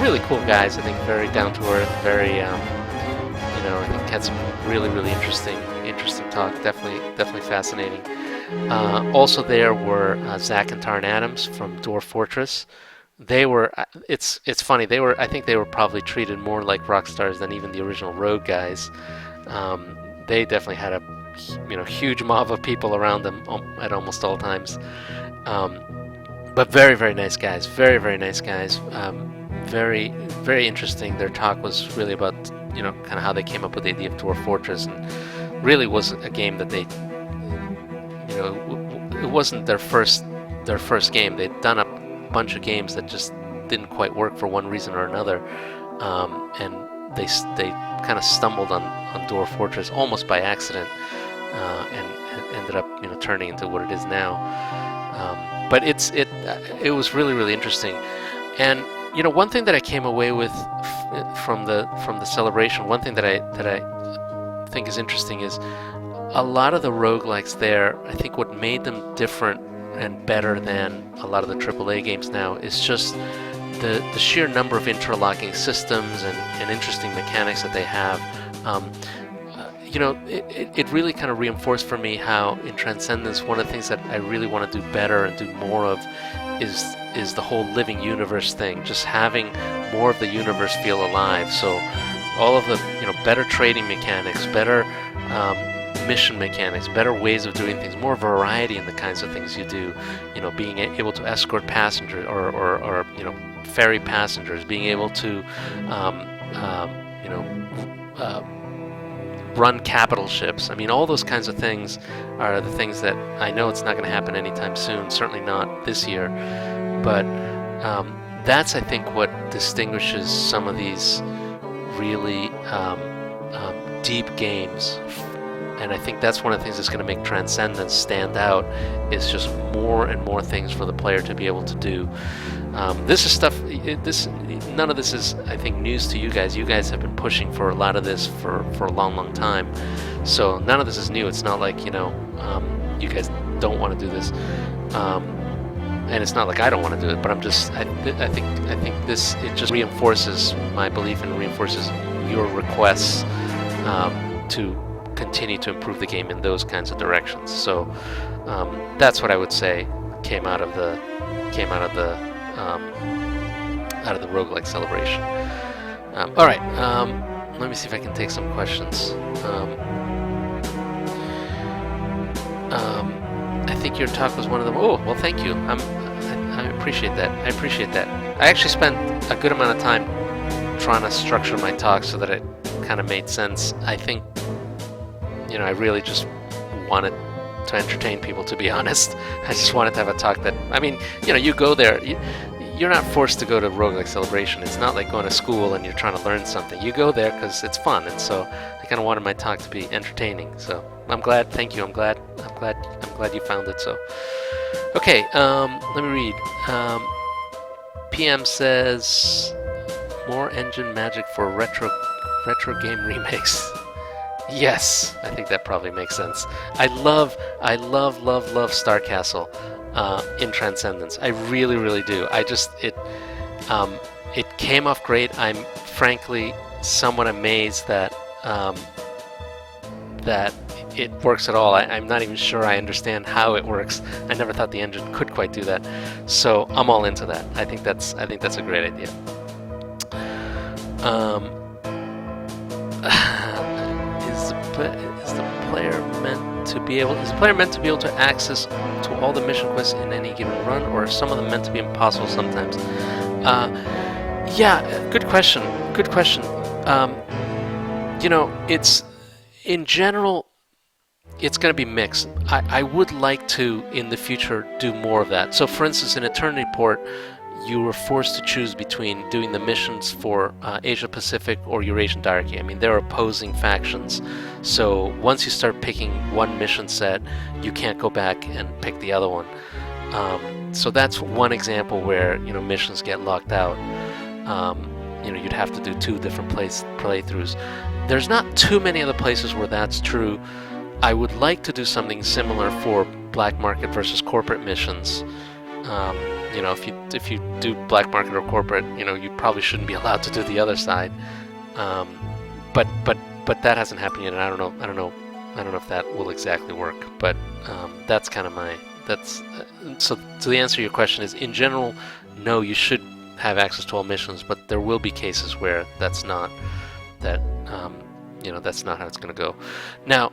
Really cool guys. I think very down to earth, very I think had some really interesting talk. Definitely fascinating. Also there were Zach and Taryn Adams from Dwarf Fortress. They were, it's funny, I think they were probably treated more like rock stars than even the original Rogue guys. They definitely had a huge mob of people around them at almost all times. But very, very nice guys. Very, very nice guys. Very, very interesting. Their talk was really about, kind of how they came up with the idea of Dwarf Fortress, and really was a game that they, it wasn't their first game. They'd done a bunch of games that just didn't quite work for one reason or another, and they kind of stumbled on Dwarf Fortress almost by accident, and ended up turning into what it is now. But it was really, really interesting. And one thing that I came away with from the celebration, one thing that I think is interesting is a lot of the roguelikes there. I think what made them different and better than a lot of the AAA games now is just the sheer number of interlocking systems and interesting mechanics that they have. It really kind of reinforced for me how in Transcendence, one of the things that I really want to do better and do more of is the whole living universe thing, just having more of the universe feel alive. So all of the better trading mechanics, better mission mechanics, better ways of doing things, more variety in the kinds of things you do, being able to escort passengers or ferry passengers, being able to run capital ships. I mean, all those kinds of things are the things that I know it's not going to happen anytime soon, certainly not this year, but that's, I think, what distinguishes some of these really deep games. And I think that's one of the things that's going to make Transcendence stand out, is just more and more things for the player to be able to do. This is stuff, none of this is, I think, news to you guys. You guys have been pushing for a lot of this for a long, long time. So none of this is new. It's not like, you guys don't want to do this. And it's not like I don't want to do it, but I think this, it just reinforces my belief and reinforces your requests to continue to improve the game in those kinds of directions. So that's what I would say came out of the roguelike celebration. All right, let me see if I can take some questions. I think your talk was one of them. Oh, well, thank you. I appreciate that. I actually spent a good amount of time trying to structure my talk so that it kind of made sense. I think, I really just wanted to entertain people, to be honest. I just wanted to have a talk that, you go there, you're not forced to go to Roguelike Celebration. It's not like going to school and you're trying to learn something. You go there because it's fun, and so I kind of wanted my talk to be entertaining. So I'm glad. Thank you. I'm glad you found it. So, okay. Let me read. PM says more engine magic for retro game remakes. Yes, I think that probably makes sense. I love Star Castle in Transcendence. I really, really do. It came off great. I'm frankly somewhat amazed that it works at all. I'm not even sure I understand how it works. I never thought the engine could quite do that. So I'm all into that. I think that's a great idea. Is the player meant to be able to access to all the mission quests in any given run, or are some of them meant to be impossible sometimes? Yeah, good question. It's in general, it's going to be mixed. I would like to in the future do more of that. So, for instance, in Eternity Port, you were forced to choose between doing the missions for Asia Pacific or Eurasian Diarchy. I mean, they're opposing factions. So once you start picking one mission set, you can't go back and pick the other one. So that's one example where missions get locked out. You'd have to do two different playthroughs. There's not too many other places where that's true. I would like to do something similar for black market versus corporate missions. If you do black market or corporate, you probably shouldn't be allowed to do the other side. But that hasn't happened yet, and I don't know if that will exactly work. But that's kind of so the answer to your question is, in general, no, you should have access to all missions, but there will be cases where that's not how it's going to go. Now,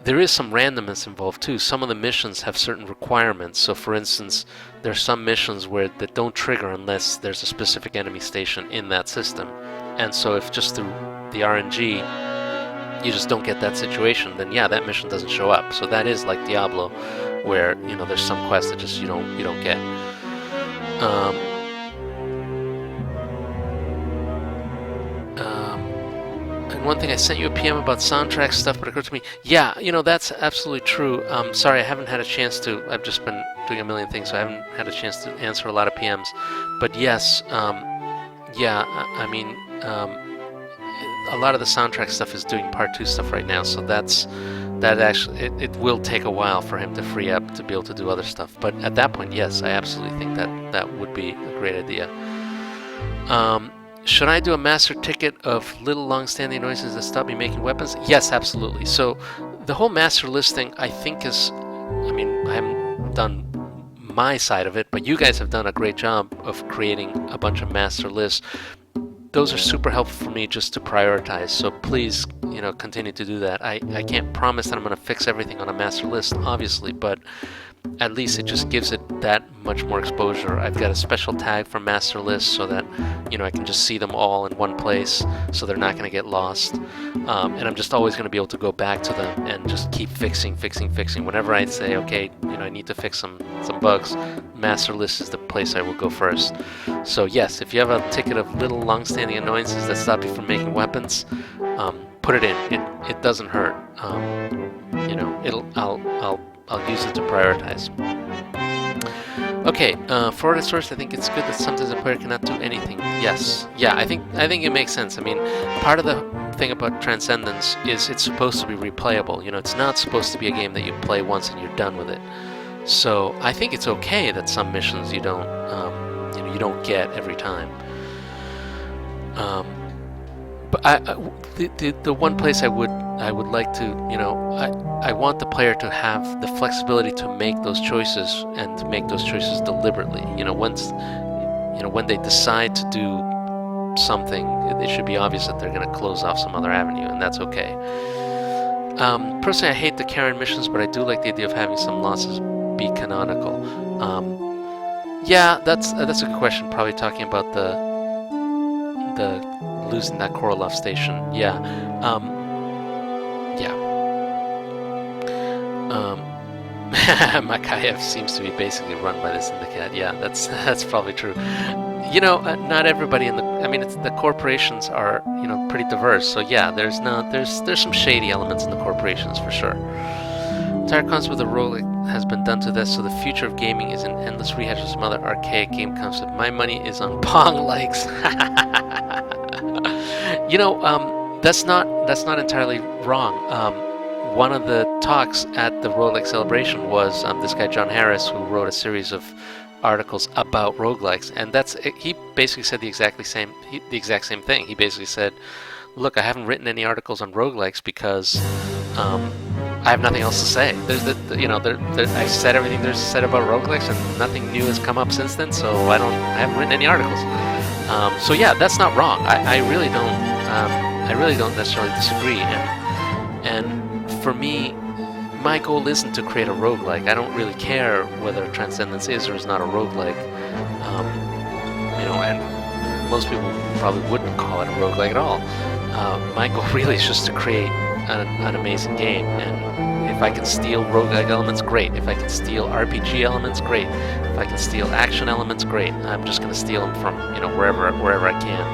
there is some randomness involved too. Some of the missions have certain requirements. So for instance, there are some missions that don't trigger unless there's a specific enemy station in that system. And so if just through the RNG you just don't get that situation, then yeah, that mission doesn't show up. So that is like Diablo, where there's some quests that just you don't get. And one thing, I sent you a PM about soundtrack stuff, but it occurred to me, yeah, that's absolutely true. Sorry, I haven't had a chance to. I've just been doing a million things, so I haven't had a chance to answer a lot of PMs. But yes, yeah, I mean, a lot of the soundtrack stuff is doing Part 2 stuff right now, so that actually, it will take a while for him to free up to be able to do other stuff. But at that point, yes, I absolutely think that would be a great idea. Should I do a master ticket of little long-standing noises that stop me making weapons? Yes, absolutely. So the whole master list thing, I think is, I mean, I haven't done my side of it, but you guys have done a great job of creating a bunch of master lists. Those are super helpful for me just to prioritize. So please, continue to do that. I can't promise that I'm going to fix everything on a master list, obviously, but at least it just gives it that much more exposure. I've got a special tag for master lists so that I can just see them all in one place, so they're not going to get lost. And I'm just always going to be able to go back to them and just keep fixing. Whenever I say, okay, I need to fix some bugs, master list is the place I will go first. So yes, if you have a ticket of little long-standing annoyances that stop you from making weapons, put it in. It doesn't hurt. I'll use it to prioritize. Okay, for the source, I think it's good that sometimes a player cannot do anything. Yes, yeah, I think it makes sense. I mean, part of the thing about Transcendence is it's supposed to be replayable. It's not supposed to be a game that you play once and you're done with it. So I think it's okay that some missions you don't get every time. But the one place I would like to, I want the player to have the flexibility to make those choices and to make those choices deliberately. When they decide to do something, it should be obvious that they're going to close off some other avenue, and that's okay. Personally, I hate the Karen missions, but I do like the idea of having some losses be canonical. Yeah, that's a good question. Probably talking about the losing that Korolev station. Yeah. Makayev seems to be basically run by the syndicate. Yeah, that's probably true. Not everybody the corporations are, pretty diverse. So yeah, there's some shady elements in the corporations for sure. Entire concept of the roguelike has been done to this, so the future of gaming is an endless rehash of some other archaic game concept. My money is on Pong likes. That's not entirely wrong. One of the talks at the roguelike celebration was this guy John Harris, who wrote a series of articles about roguelikes, and he basically said the exact same thing. He basically said, "Look, I haven't written any articles on roguelikes because I have nothing else to say. I said everything there's said about roguelikes, and nothing new has come up since then. So I haven't written any articles. So yeah, that's not wrong. I really don't necessarily disagree. And for me, my goal isn't to create a roguelike. I don't really care whether Transcendence is or is not a roguelike. And most people probably wouldn't call it a roguelike at all. My goal really is just to create an amazing game, and if I can steal roguelike elements, great. If I can steal RPG elements, great. If I can steal action elements, great. I'm just going to steal them from wherever I can.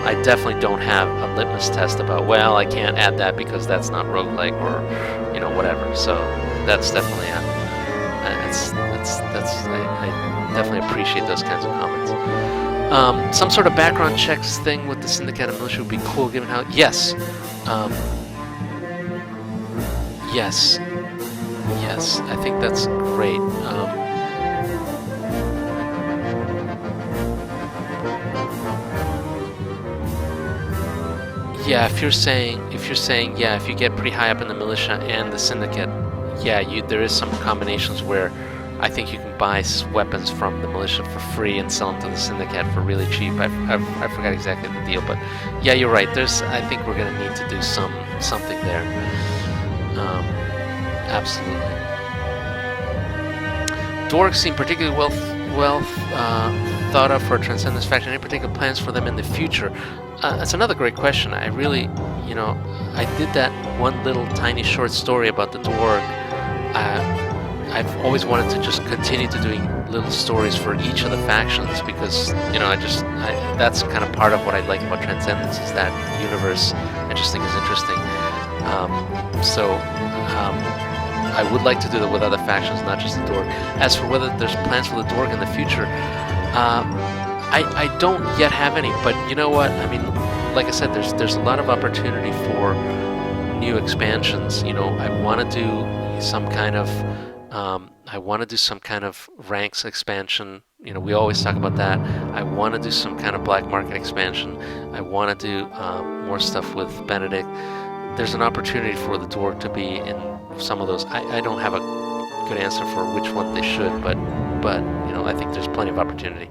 I definitely don't have a litmus test about, well, I can't add that because that's not roguelike or whatever. So that's definitely I definitely appreciate those kinds of comments. Some sort of background checks thing with the Syndicate and Militia would be cool, given how yes. Yes, I think that's great. Yeah, if you're saying, yeah, if you get pretty high up in the militia and the syndicate, yeah, there is some combinations where I think you can buy weapons from the militia for free and sell them to the syndicate for really cheap. I forgot exactly the deal, but yeah, you're right. I think we're gonna need to do something there. Absolutely. Dwarves seem particularly well thought of for a Transcendence faction. Any particular plans for them in the future? That's another great question. I really, I did that one little tiny short story about the Dwarf. I've always wanted to just continue to doing little stories for each of the factions because, that's kind of part of what I like about Transcendence is that universe I just think is interesting. I would like to do that with other factions, not just the Dorg. As for whether there's plans for the Dorg in the future, I don't yet have any, but you know what? I mean, like I said, there's a lot of opportunity for new expansions. I want to do some kind of ranks expansion. We always talk about that. I want to do some kind of black market expansion. I want to do more stuff with Benedict. There's an opportunity for the Dwarf to be in some of those. I don't have a good answer for which one they should, but I think there's plenty of opportunity.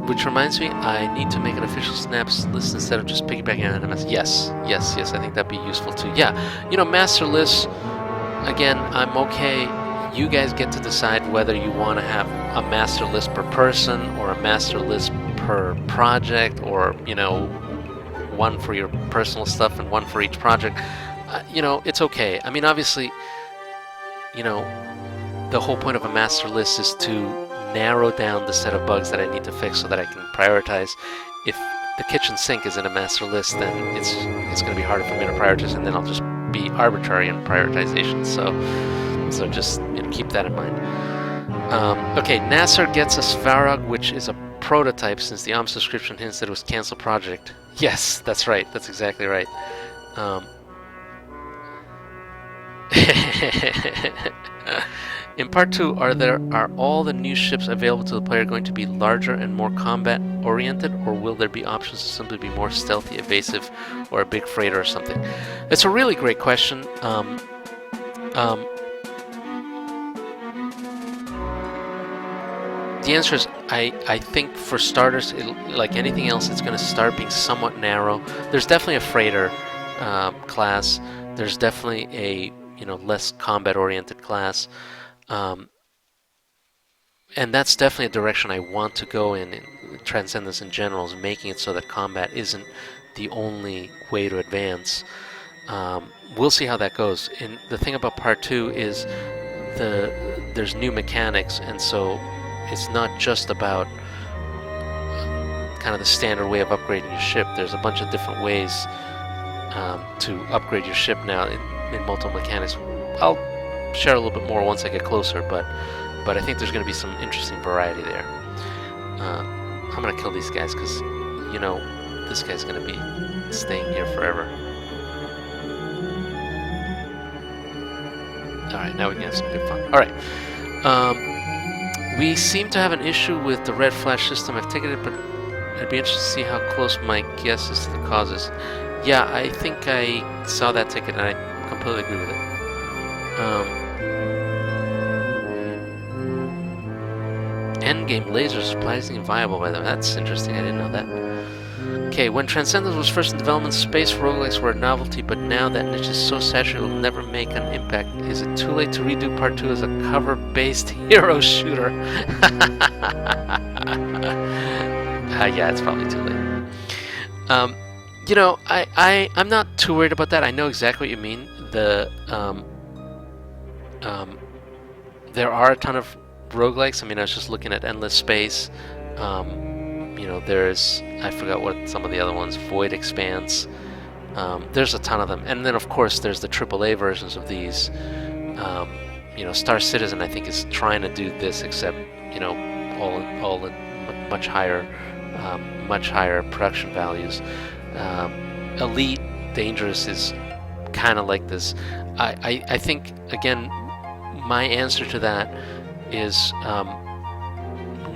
Which reminds me, I need to make an official snaps list instead of just piggybacking on MS. Yes, I think that'd be useful too. Yeah, master lists, again, I'm okay. You guys get to decide whether you want to have a master list per person or a master list per project, or, one for your personal stuff and one for each project. It's okay. I mean, obviously, the whole point of a master list is to narrow down the set of bugs that I need to fix so that I can prioritize. If the kitchen sink is in a master list, then it's going to be harder for me to prioritize, and then I'll just be arbitrary in prioritization. So just keep that in mind. Okay, Nasser gets a Svarog, which is a prototype since the ARM subscription hints that it was cancelled project. Yes, that's right. That's exactly right. In part 2, are all the new ships available to the player going to be larger and more combat oriented, or will there be options to simply be more stealthy, evasive, or a big freighter or something? It's a really great question. The answer is, I think for starters, like anything else, it's going to start being somewhat narrow. There's definitely a freighter class. There's definitely a less combat-oriented class, and that's definitely a direction I want to go in Transcendence in general, is making it so that combat isn't the only way to advance. We'll see how that goes. And the thing about Part 2 is there's new mechanics, and so it's not just about kind of the standard way of upgrading your ship. There's a bunch of different ways to upgrade your ship now in multiple mechanics. I'll share a little bit more once I get closer, but I think there's going to be some interesting variety there. I'm going to kill these guys because, this guy's going to be staying here forever. Alright, now we can have some good fun. Alright. We seem to have an issue with the red flash system. I've ticketed, but I'd be interested to see how close my guess is to the causes. Yeah, I think I saw that ticket and I completely agree with it. Endgame lasers surprisingly viable by them. That's interesting, I didn't know that. Okay, when Transcendence was first in development, space roguelikes were a novelty, but now that niche is so saturated it will never make an impact. Is it too late to redo Part 2 as a cover-based hero shooter? Yeah, it's probably too late. I'm not too worried about that. I know exactly what you mean. There are a ton of roguelikes. I mean, I was just looking at Endless Space. There's, I forgot what some of the other ones, Void Expanse. There's a ton of them. And then, of course, there's the AAA versions of these. Star Citizen, I think, is trying to do this, except, all in much higher production values. Elite Dangerous is kind of like this. I think, again, my answer to that is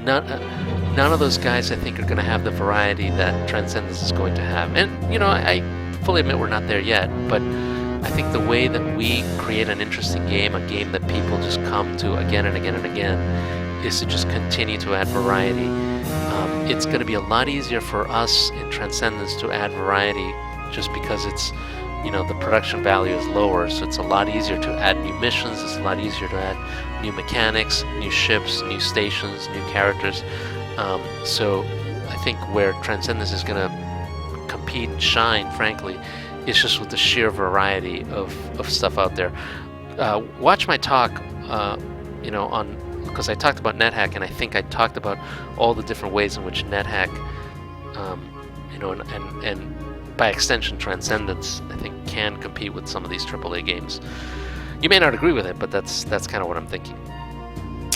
none of those guys, I think, are going to have the variety that Transcendence is going to have. And, I fully admit we're not there yet, but I think the way that we create an interesting game, a game that people just come to again and again and again, is to just continue to add variety. It's going to be a lot easier for us in Transcendence to add variety just because it's you know, the production value is lower, so it's a lot easier to add new missions, it's a lot easier to add new mechanics, new ships, new stations, new characters. So I think where Transcendence is going to compete and shine, frankly, is just with the sheer variety of stuff out there. Watch my talk, you know, on, because I talked about NetHack, and I think I talked about all the different ways in which NetHack, you know, and by extension Transcendence, I think, can compete with some of these AAA games. You may not agree with it, but that's kind of what I'm thinking.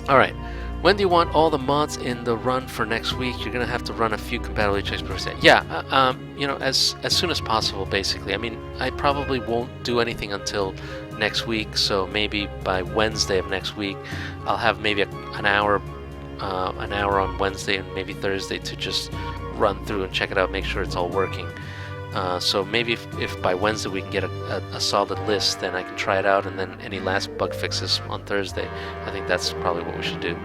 All right. When do you want all the mods in the run for next week? You're gonna have to run a few compatibility checks per se. Yeah, you know, as soon as possible, basically. I mean, I probably won't do anything until next week, so maybe by Wednesday of next week, I'll have maybe an hour on Wednesday and maybe Thursday to just run through and check it out, make sure it's all working. So maybe if by Wednesday we can get a solid list, then I can try it out, and then any last bug fixes on Thursday. I think that's probably what we should do.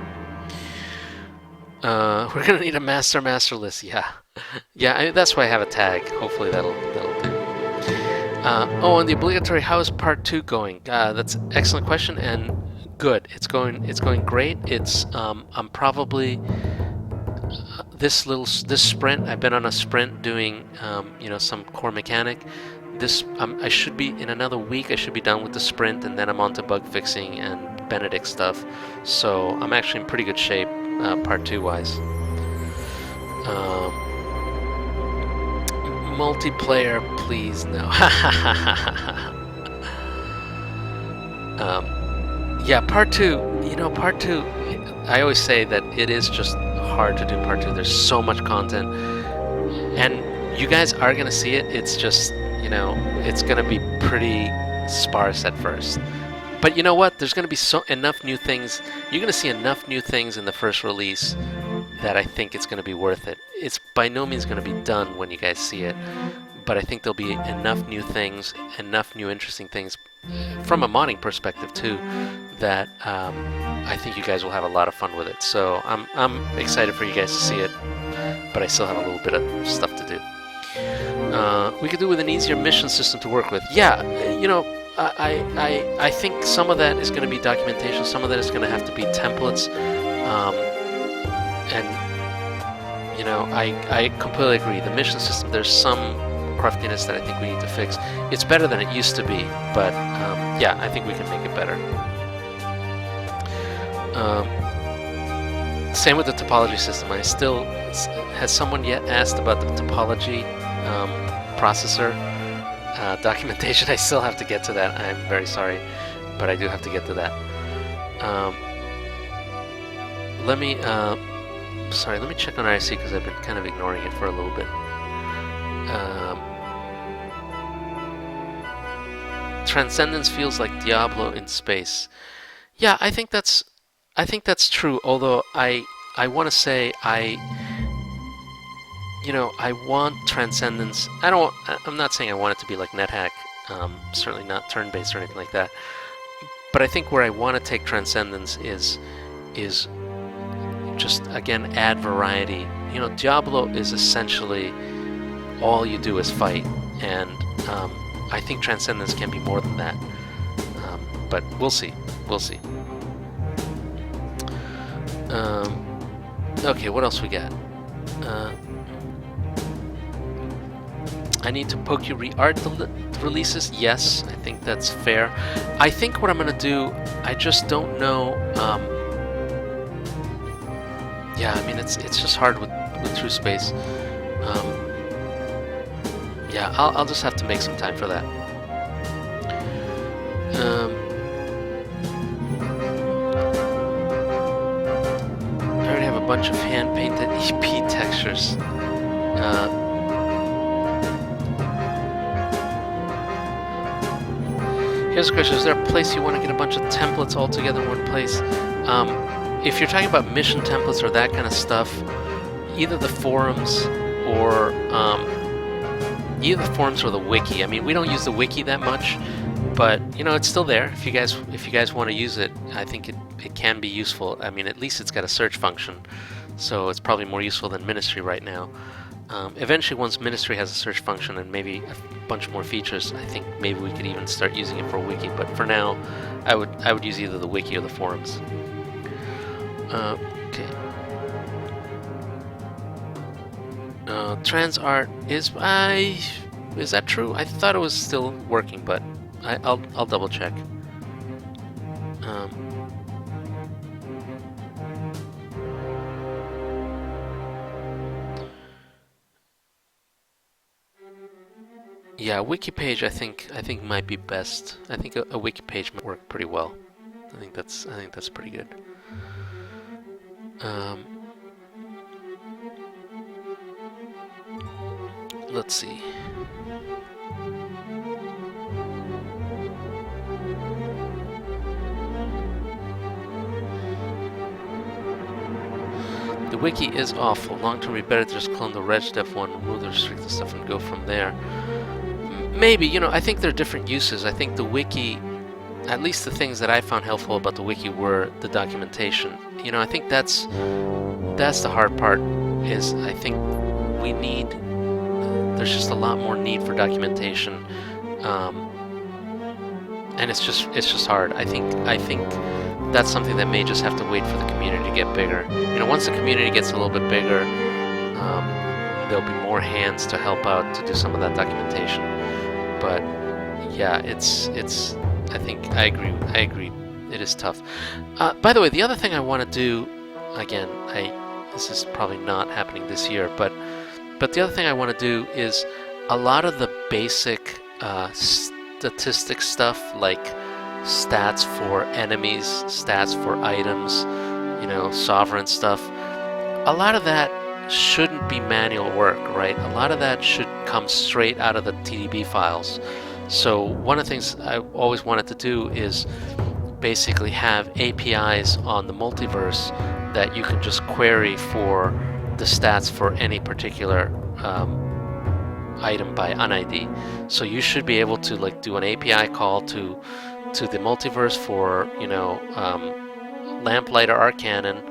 We're gonna need a master list. Yeah, yeah. That's why I have a tag. Hopefully that'll do. Oh, and the obligatory, how is part 2 going? That's an excellent question, and good. It's going great. It's I'm probably this sprint. I've been on a sprint doing you know, some core mechanic. This I should be in another week. I should be done with the sprint, and then I'm on to bug fixing and Benedict stuff. So I'm actually in pretty good shape. Part 2 wise. Multiplayer, please no. Yeah, part 2, you know, part 2, I always say that it is just hard to do part 2. There's so much content, and you guys are gonna see it. It's just, you know, it's gonna be pretty sparse at first. But you know what? There's going to be enough new things. You're going to see enough new things in the first release that I think it's going to be worth it. It's by no means going to be done when you guys see it, but I think there'll be enough new things, enough new interesting things from a modding perspective too, that I think you guys will have a lot of fun with it. So I'm excited for you guys to see it, but I still have a little bit of stuff to do. We could do with an easier mission system to work with. Yeah, you know, I think some of that is going to be documentation, some of that is going to have to be templates, and you know, I completely agree. The mission system, there's some cruftiness that I think we need to fix. It's better than it used to be, but yeah, I think we can make it better. Same with the topology system. Has someone yet asked about the topology processor documentation? I still have to get to that. I'm very sorry, but I do have to get to that. Let me check on IRC because I've been kind of ignoring it for a little bit. Transcendence feels like Diablo in space. Yeah, I think that's true. Although I want to say you know, I want Transcendence. I'm not saying I want it to be like NetHack. Certainly not turn-based or anything like that. But I think where I want to take Transcendence is just, again, add variety. You know, Diablo is essentially all you do is fight, and I think Transcendence can be more than that. But we'll see. We'll see. Okay, what else we got? I need to poke you re-art the releases. Yes, I think that's fair. I think what I'm gonna do, I just don't know. Yeah, I mean it's just hard with True Space. Yeah, I'll just have to make some time for that. I already have a bunch of hand-painted EP textures. Here's a question: is there a place you want to get a bunch of templates all together in one place? If you're talking about mission templates or that kind of stuff, either the forums or the wiki. I mean, we don't use the wiki that much, but you know, it's still there. If you guys want to use it, I think it can be useful. I mean, at least it's got a search function, so it's probably more useful than Ministry right now. Eventually, once Ministry has a search function and maybe a bunch more features, I think maybe we could even start using it for a wiki. But for now, I would use either the wiki or the forums. Okay. Trans art is that true? I thought it was still working, but I'll double check. Yeah, wiki page I think might be best. I think a wiki page might work pretty well. I think that's pretty good. Let's see. The wiki is awful. Long term, we better just clone the regdev one, remove the restricted stuff, and go from there. Maybe, you know, I think there are different uses. I think the wiki, at least the things that I found helpful about the wiki were the documentation. You know, I think that's the hard part. Is I think we need. There's just a lot more need for documentation, and it's just hard. I think that's something that may just have to wait for the community to get bigger. You know, once the community gets a little bit bigger, there'll be more hands to help out to do some of that documentation. But yeah, it's. I think I agree. It is tough. By the way, the other thing I want to do, again, this is probably not happening this year, but the other thing I want to do is a lot of the basic statistic stuff, like stats for enemies, stats for items, you know, sovereign stuff. A lot of that shouldn't be manual work, right? A lot of that should come straight out of the TDB files. So one of the things I always wanted to do is basically have APIs on the multiverse that you can just query for the stats for any particular item by UNID. So you should be able to like do an API call to the multiverse for, you know, Lamplighter Arcanon,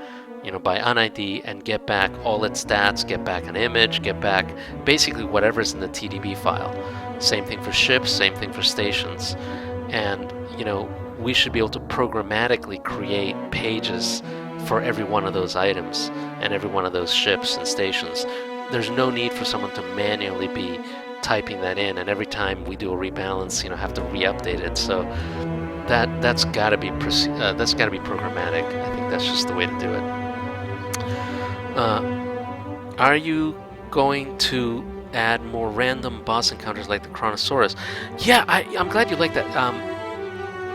you know, by UNID, and get back all its stats, get back an image, get back basically whatever's in the TDB file. Same thing for ships, same thing for stations. And, you know, we should be able to programmatically create pages for every one of those items and every one of those ships and stations. There's no need for someone to manually be typing that in, and every time we do a rebalance, you know, have to re-update it. So that's got to be programmatic. I think that's just the way to do it. Are you going to add more random boss encounters like the Kronosaurus? Yeah, I'm glad you like that.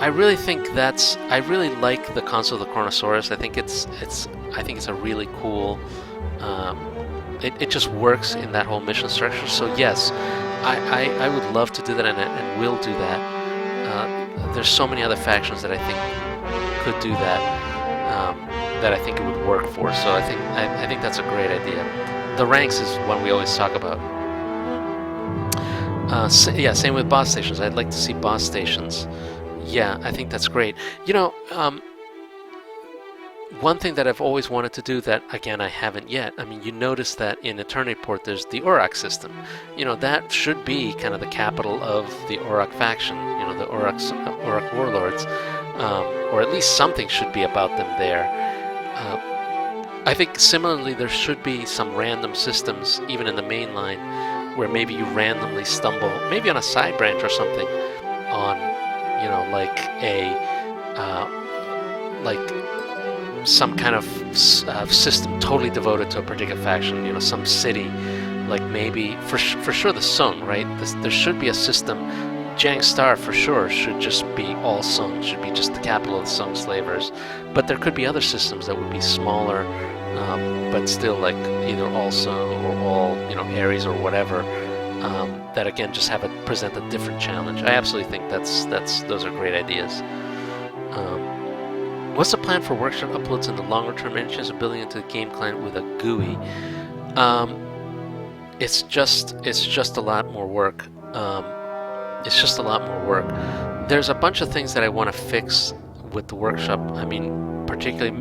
I really think I really like the concept of the Kronosaurus. I think it's a really cool. It just works in that whole mission structure. So yes, I would love to do that, and will do that. There's so many other factions that I think could do that, that I think it would work for. So I think that's a great idea. The ranks is one we always talk about. Yeah, same with boss stations. I'd like to see boss stations. Yeah, I think that's great. You know, one thing that I've always wanted to do that, again, I haven't yet. I mean, you notice that in Eternity Port there's the Auroch system. You know, that should be kind of the capital of the Auroch faction, you know, the Auroch warlords. Or at least something should be about them there. I think similarly there should be some random systems, even in the main line, where maybe you randomly stumble, maybe on a side branch or something, on, you know, like some kind of system totally devoted to a particular faction, you know, some city, like maybe, for sure the Sung, right? There should be a system. Jiang Star, for sure, should just be all Sung, should be just the capital of the Sung slavers. But there could be other systems that would be smaller, but still like either all Sung or all, you know, Ares or whatever, that again just present a different challenge. I absolutely think those are great ideas. What's the plan for workshop uploads in the longer term? Any chance of building into the game client with a GUI? It's just a lot more work. There's a bunch of things that I want to fix with the workshop. I mean, particularly,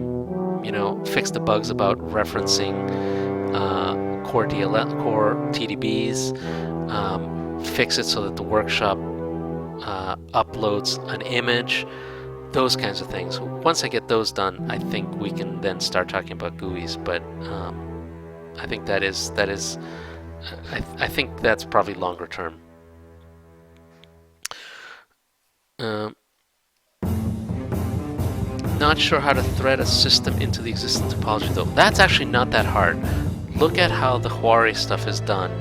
you know, fix the bugs about referencing core core TDBs, fix it so that the workshop uploads an image, those kinds of things. Once I get those done, I think we can then start talking about GUIs. But I think I think that's probably longer term. Not sure how to thread a system into the existing topology though. That's actually not that hard. Look at how the Huari stuff is done.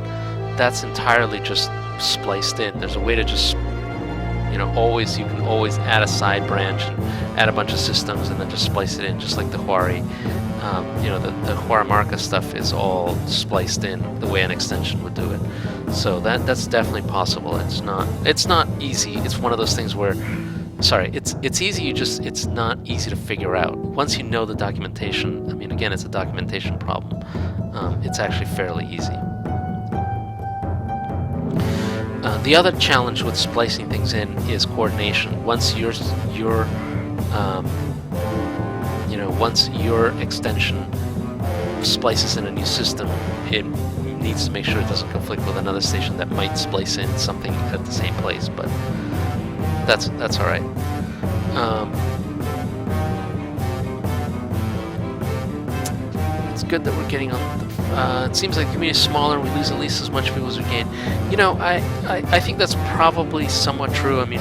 That's entirely just spliced in. There's a way to just, you can always add a side branch and add a bunch of systems and then just splice it in, just like the Huari. The Huaramarca stuff is all spliced in the way an extension would do it. So that's definitely possible. It's not easy. It's one of those things where, it's easy. It's not easy to figure out. Once you know the documentation, I mean, again, it's a documentation problem. It's actually fairly easy. The other challenge with splicing things in is coordination. Once once your extension splices in a new system, it needs to make sure it doesn't conflict with another station that might splice in something at the same place. But that's all right. It's good that we're getting on. It seems like the community is smaller. We lose at least as much people as we gain. I think that's probably somewhat true. I mean,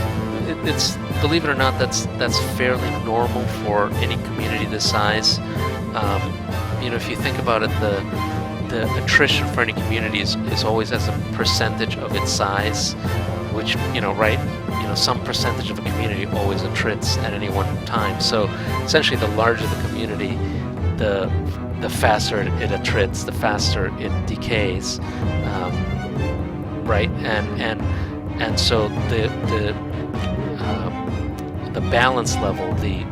it's believe it or not, that's fairly normal for any community this size. If you think about it, the attrition for any community is always as a percentage of its size, which some percentage of a community always attrits at any one time. So essentially, the larger the community, the faster it attrits, the faster it decays, right? And so the balance level, the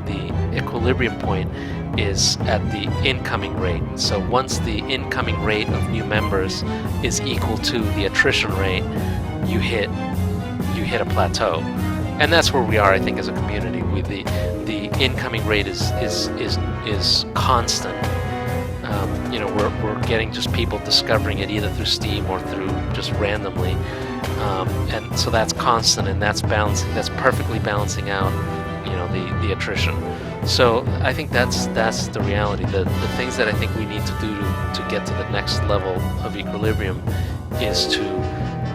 equilibrium point, is at the incoming rate. So once the incoming rate of new members is equal to the attrition rate, you hit a plateau, and that's where we are. I think as a community, the incoming rate is constant. We're getting just people discovering it either through Steam or through just randomly, and so that's constant, and that's balancing. That's perfectly balancing out, the attrition. So I think that's the reality. The things that I think we need to do to get to the next level of equilibrium is to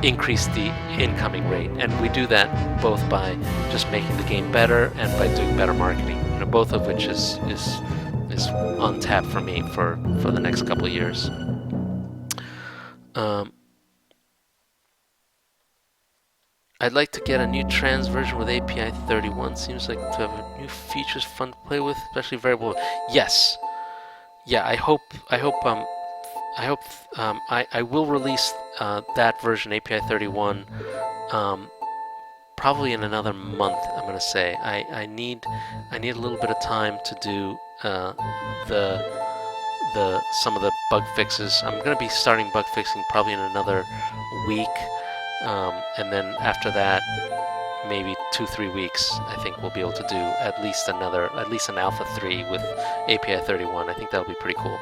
increase the incoming rate, and we do that both by just making the game better and by doing better marketing. Both of which is on tap for me for the next couple of years. I'd like to get a new trans version with API 31. Seems like to have new features fun to play with, especially variable. Yes. Yeah, I hope I will release that version, API 31, probably in another month. I'm going to say I need a little bit of time to do some of the bug fixes. I'm going to be starting bug fixing probably in another week, and then after that, maybe 2-3 weeks, I think we'll be able to do at least an Alpha 3 with API 31. I think that'll be pretty cool.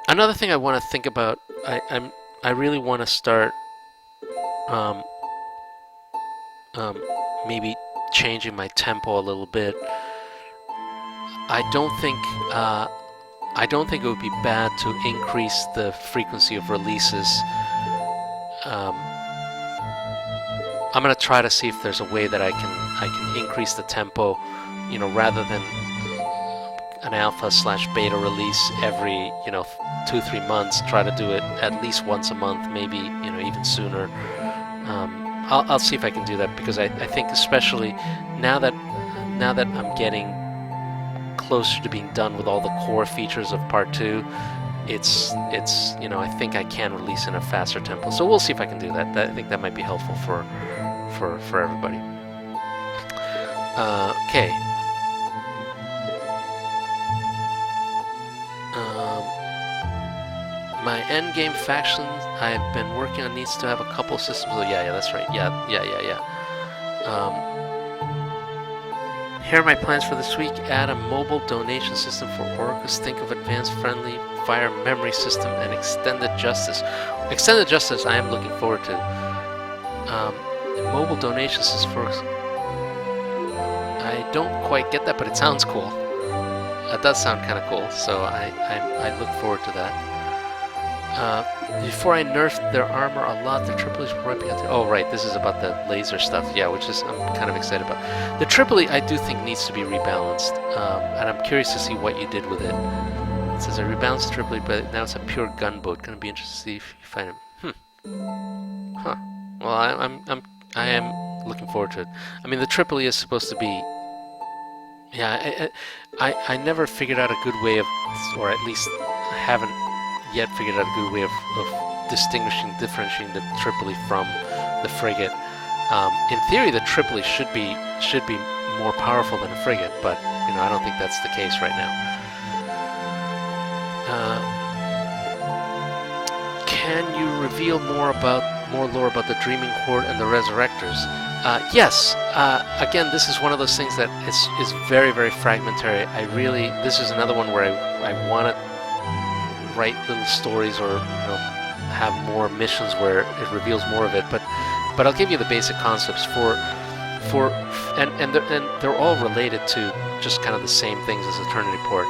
Another thing I want to think about, I really want to start maybe changing my tempo a little bit. I don't think it would be bad to increase the frequency of releases. I'm going to try to see if there's a way that I can increase the tempo, rather than an alpha/beta release every 2-3 months. Try to do it at least once a month, maybe even sooner. I'll see if I can do that, because I think especially now that I'm getting closer to being done with all the core features of part 2, it's I think I can release in a faster tempo. So we'll see if I can do that. I think that might be helpful for everybody. Okay. My endgame faction I've been working on needs to have a couple systems. Oh yeah, that's right. Yeah. Here are my plans for this week. Add a mobile donation system for Orcus. Think of advanced friendly fire memory system and extended justice. Extended justice I am looking forward to. Mobile donation system for... I don't quite get that, but it sounds cool. It does sound kind of cool, so I look forward to that. Before I nerfed their armor a lot, the Tripoli's ramping out. Oh, right, this is about the laser stuff, yeah, which is I'm kind of excited about. The Tripoli, I do think, needs to be rebalanced, and I'm curious to see what you did with it. It says I rebalanced the Tripoli, but now it's a pure gunboat. Gonna be interested to see if you find him. Huh. Well, I am looking forward to it. I mean, the Tripoli is supposed to be. Yeah, I never figured out a good way of, or at least I haven't yet figured out a good way of differentiating the Tripoli from the frigate. In theory, the Tripoli should be more powerful than a frigate, but you know I don't think that's the case right now. Can you reveal more lore about the Dreaming Horde and the Resurrectors? Yes. Again, this is one of those things that is very, very fragmentary. This is another one where I want to write little stories or have more missions where it reveals more of it. But I'll give you the basic concepts and they're all related to just kind of the same things as Eternity Port.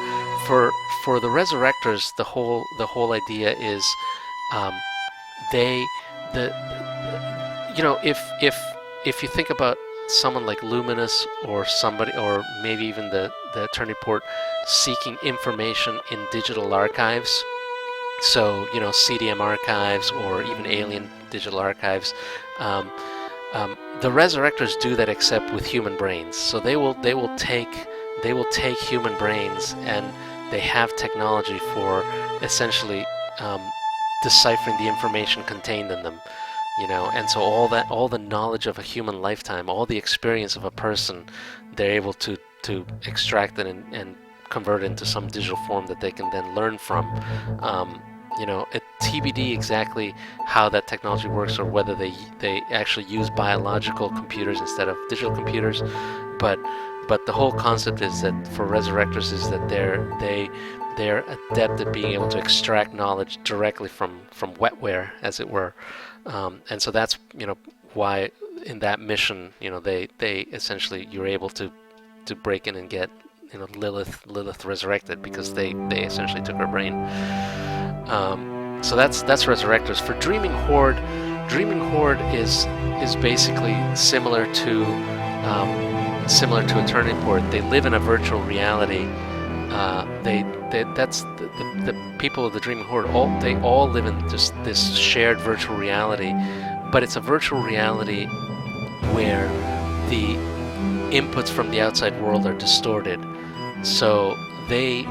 For the Resurrectors, the whole idea is if you think about someone like Luminous or somebody, or maybe even the Eternity Port seeking information in digital archives, so CDM archives or even alien digital archives, the Resurrectors do that except with human brains. So they will take human brains, and they have technology for essentially deciphering the information contained in them. And so all the knowledge of a human lifetime, all the experience of a person, they're able to extract it and convert it into some digital form that they can then learn from. TBD exactly how that technology works, or whether they actually use biological computers instead of digital computers. But the whole concept is that for Resurrectors is that they're adept at being able to extract knowledge directly from wetware, as it were. And so that's why in that mission they essentially, you're able to break in and get Lilith resurrected, because they essentially took her brain. So that's Resurrectors. For Dreaming Horde is basically similar to Eternity Port. They live in a virtual reality. That's the people of the Dreaming Horde. They all live in just this shared virtual reality, but it's a virtual reality where the inputs from the outside world are distorted. So they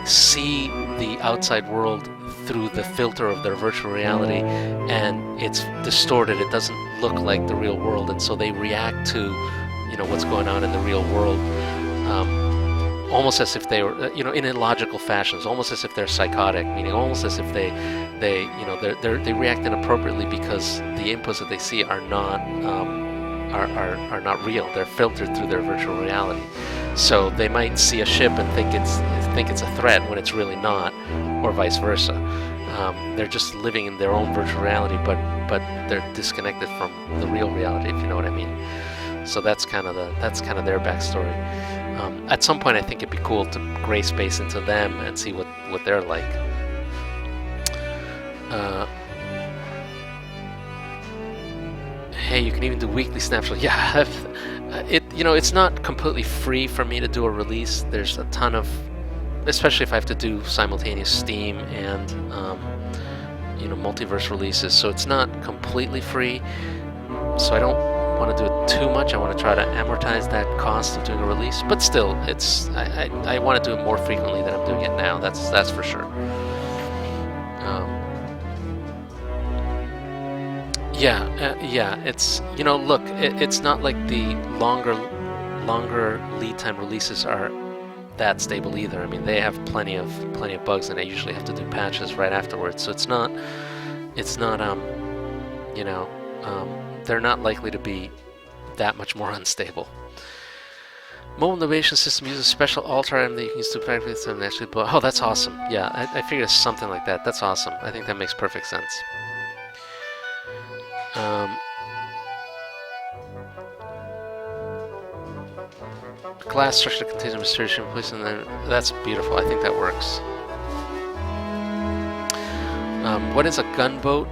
see the outside world through the filter of their virtual reality, and it's distorted. It doesn't look like the real world, and so they react to what's going on in the real world. Almost as if they were, in illogical fashions, almost as if they're psychotic, meaning almost as if they react inappropriately because the inputs that they see are not real. They're filtered through their virtual reality. So they might see a ship and think it's a threat when it's really not, or vice versa. They're just living in their own virtual reality, but they're disconnected from the real reality, if you know what I mean. So that's kind of their backstory. At some point, I think it'd be cool to gray space into them and see what they're like. Hey, you can even do weekly snapshots. Yeah, it's not completely free for me to do a release. There's a ton of, especially if I have to do simultaneous Steam and multiverse releases. So it's not completely free. So I don't want to do it too much. I want to try to amortize that cost of doing a release, but still, I want to do it more frequently than I'm doing it now. That's for sure. It's look, it's not like the longer lead time releases are that stable either. I mean, they have plenty of bugs, and I usually have to do patches right afterwards. So it's not they're not likely to be that much more unstable. Mobile innovation system uses a special altar item that you can use to practically and actually blow. Oh, that's awesome. Yeah, I figured it's something like that. That's awesome. I think that makes perfect sense. Glass structure contains a mysterious place, and then that's beautiful. I think that works. What is a gunboat?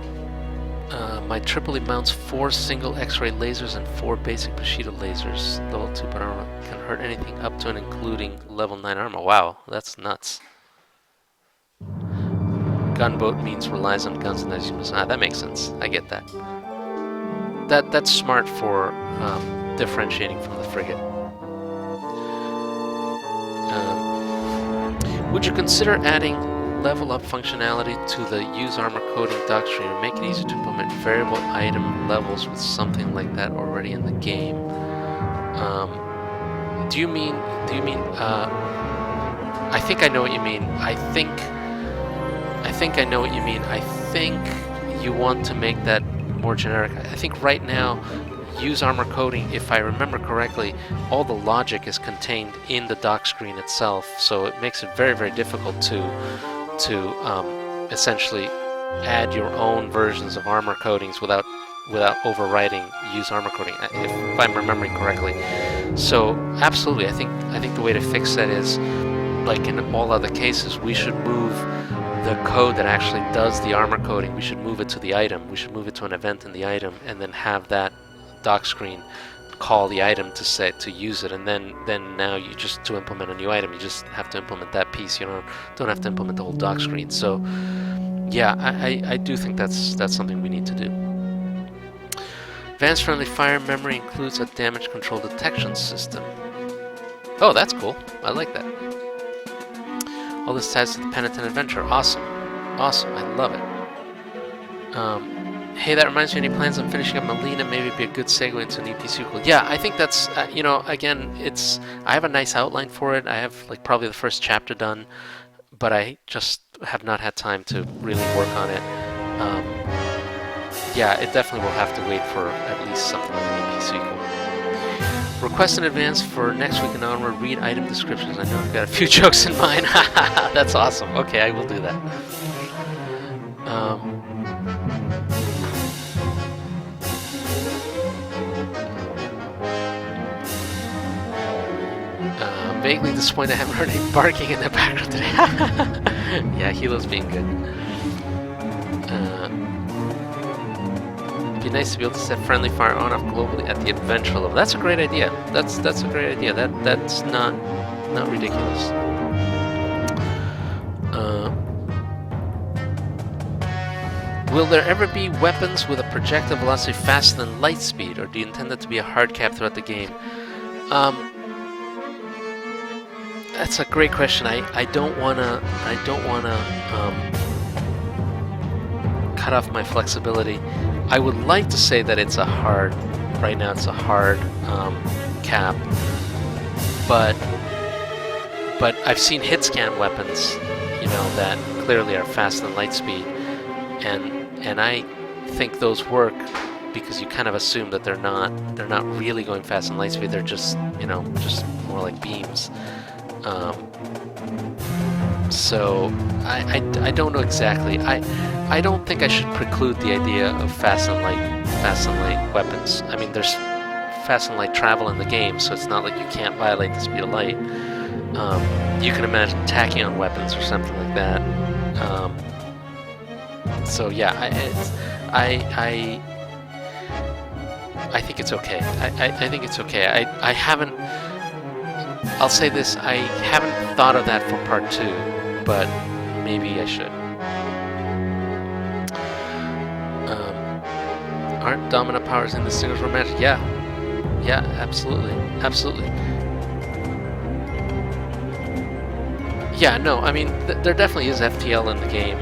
My Tripoli mounts 4 single X-ray lasers and 4 basic Bushido lasers. Level 2 but armor can hurt anything up to and including level 9 armor. Wow, that's nuts. Gunboat means relies on guns and missiles. Ah, that makes sense. I get that. That's smart for differentiating from the frigate. Would you consider adding level up functionality to the use armor coding doctrine and make it easier to implement variable item levels with something like that already in the game? Do you mean I think I know what you mean. I think I know what you mean. I think you want to make that more generic. I think right now use armor coding, if I remember correctly, all the logic is contained in the dock screen itself, so it makes it very, very difficult to essentially add your own versions of armor codings without overriding use armor coding, if I'm remembering correctly. So absolutely, I think the way to fix that is, like in all other cases, we should move the code that actually does the armor coding. We should move it to the item. We should move it to an event in the item, and then have that dock screen call the item to use it, and then now you just, to implement a new item, you just have to implement that piece. You don't have to implement the whole dock screen. So yeah, I do think that's something we need to do. Advanced friendly fire memory includes a damage control detection system. Oh, that's cool. I like that. All this ties to the Penitent Adventure. Awesome. Awesome. I love it. Hey, that reminds me, any plans on finishing up Melina? Maybe it'd be a good segue into an EP sequel. Yeah, I think that's, again, I have a nice outline for it. I have, like, probably the first chapter done, but I just have not had time to really work on it. Yeah, it definitely will have to wait for at least something like an EP sequel. Request in advance for next week and onward. Read item descriptions. I know I've got a few jokes in mind. That's awesome. Okay, I will do that. Vaguely disappointed I haven't heard any barking in the background today. Yeah, Hilo's being good. It'd be nice to be able to set friendly fire on off globally at the adventure level. That's a great idea. That's a great idea. That's not ridiculous. Will there ever be weapons with a projectile velocity faster than light speed, or do you intend it to be a hard cap throughout the game? That's a great question. I don't wanna cut off my flexibility. I would like to say that it's a hard, right now it's a hard cap, but I've seen hit scan weapons, that clearly are faster than light speed, and I think those work because you kind of assume that they're not really going fast in light speed. They're just just more like beams. So I don't know exactly. I don't think I should preclude the idea of fast and light weapons. I mean, there's fast and light travel in the game, so it's not like you can't violate the speed of light. You can imagine tachyon weapons or something like that. So yeah, I think it's okay. I think it's okay. I haven't. I'll say this, I haven't thought of that for part 2, but maybe I should. Aren't dominant powers in the singles were magic? Yeah, absolutely. Yeah, no, I mean, there definitely is FTL in the game.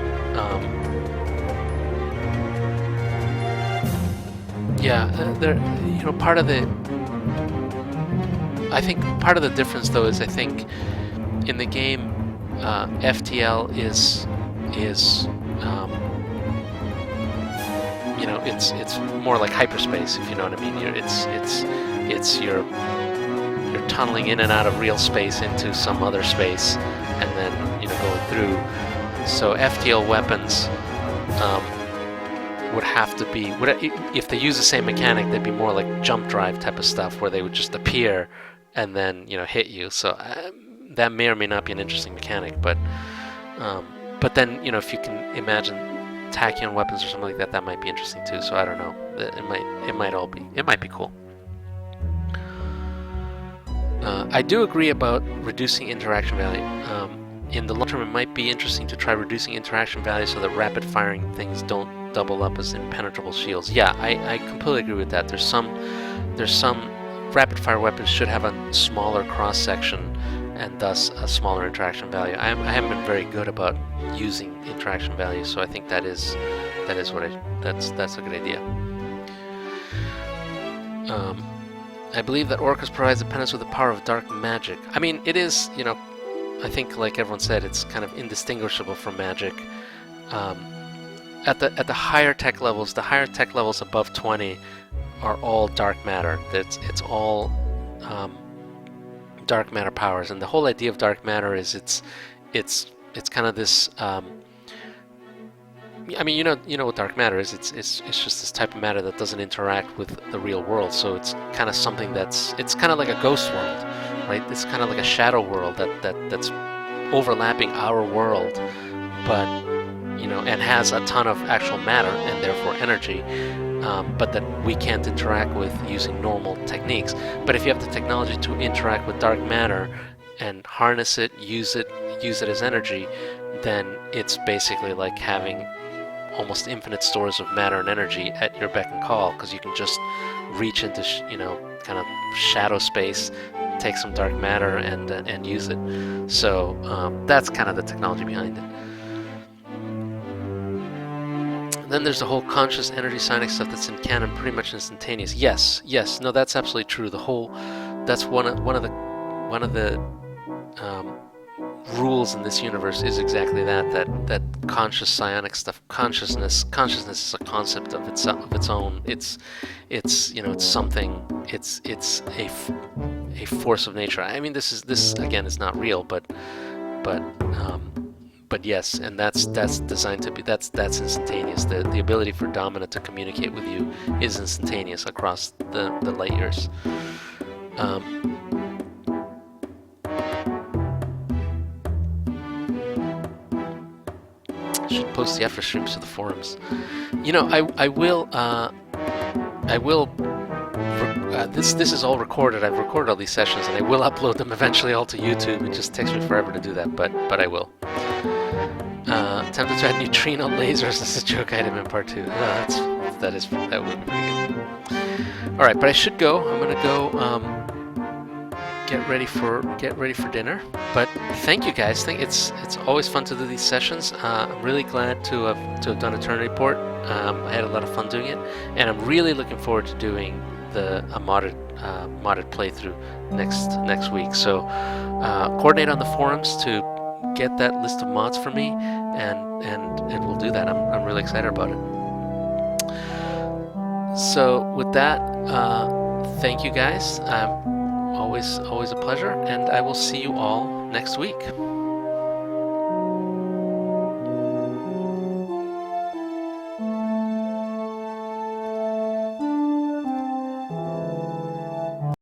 Part of the... I think part of the difference, though, is I think in the game, FTL is it's more like hyperspace, if you know what I mean. It's your you're tunneling in and out of real space into some other space, and then going through. So FTL weapons would have to be, if they use the same mechanic, they'd be more like jump drive type of stuff, where they would just appear and then hit you. So that may or may not be an interesting mechanic, but then if you can imagine tachyon weapons or something like that, that might be interesting too. So I don't know. It might be cool. I do agree about reducing interaction value. In the long term, it might be interesting to try reducing interaction value so that rapid firing things don't double up as impenetrable shields. Yeah, I completely agree with that. There's some rapid fire weapons should have a smaller cross section and thus a smaller interaction value. I haven't been very good about using interaction value, so I think that's a good idea. I believe that Orcus provides the penance with the power of dark magic. I mean, it is, I think, like everyone said, it's kind of indistinguishable from magic. At the higher tech levels, above 20 are all dark matter. It's all dark matter powers, and the whole idea of dark matter is it's kind of this. I mean, you know what dark matter is. It's just this type of matter that doesn't interact with the real world. So it's kind of something it's kind of like a ghost world, right? It's kind of like a shadow world that's overlapping our world, but and has a ton of actual matter and therefore energy, but that we can't interact with using normal techniques. But if you have the technology to interact with dark matter and harness it, use it as energy, then it's basically like having almost infinite stores of matter and energy at your beck and call, because you can just reach into kind of shadow space, take some dark matter and use it. So that's kind of the technology behind it. Then there's the whole conscious energy psionic stuff that's in canon, pretty much instantaneous. Yes, no, that's absolutely true. That's one of the rules in this universe is exactly that conscious psionic stuff. Consciousness is a concept of its own. It's something. It's a force of nature. I mean, this again is not real, but yes, and that's designed to be that's instantaneous. The ability for Domina to communicate with you is instantaneous across the light years. Should post the after streams to the forums. I will. This is all recorded. I've recorded all these sessions, and I will upload them eventually all to YouTube. It just takes me forever to do that, but I will. Attempted to add neutrino lasers as a joke item in part 2. No, that would be pretty good. All right, but I should go. I'm gonna go get ready for dinner. But thank you guys. It's always fun to do these sessions. I'm really glad to have done Eternity Port. I had a lot of fun doing it, and I'm really looking forward to doing a modded playthrough next week. So coordinate on the forums to get that list of mods for me, and we'll do that. I'm really excited about it. So with that, thank you guys. Always a pleasure, and I will see you all next week.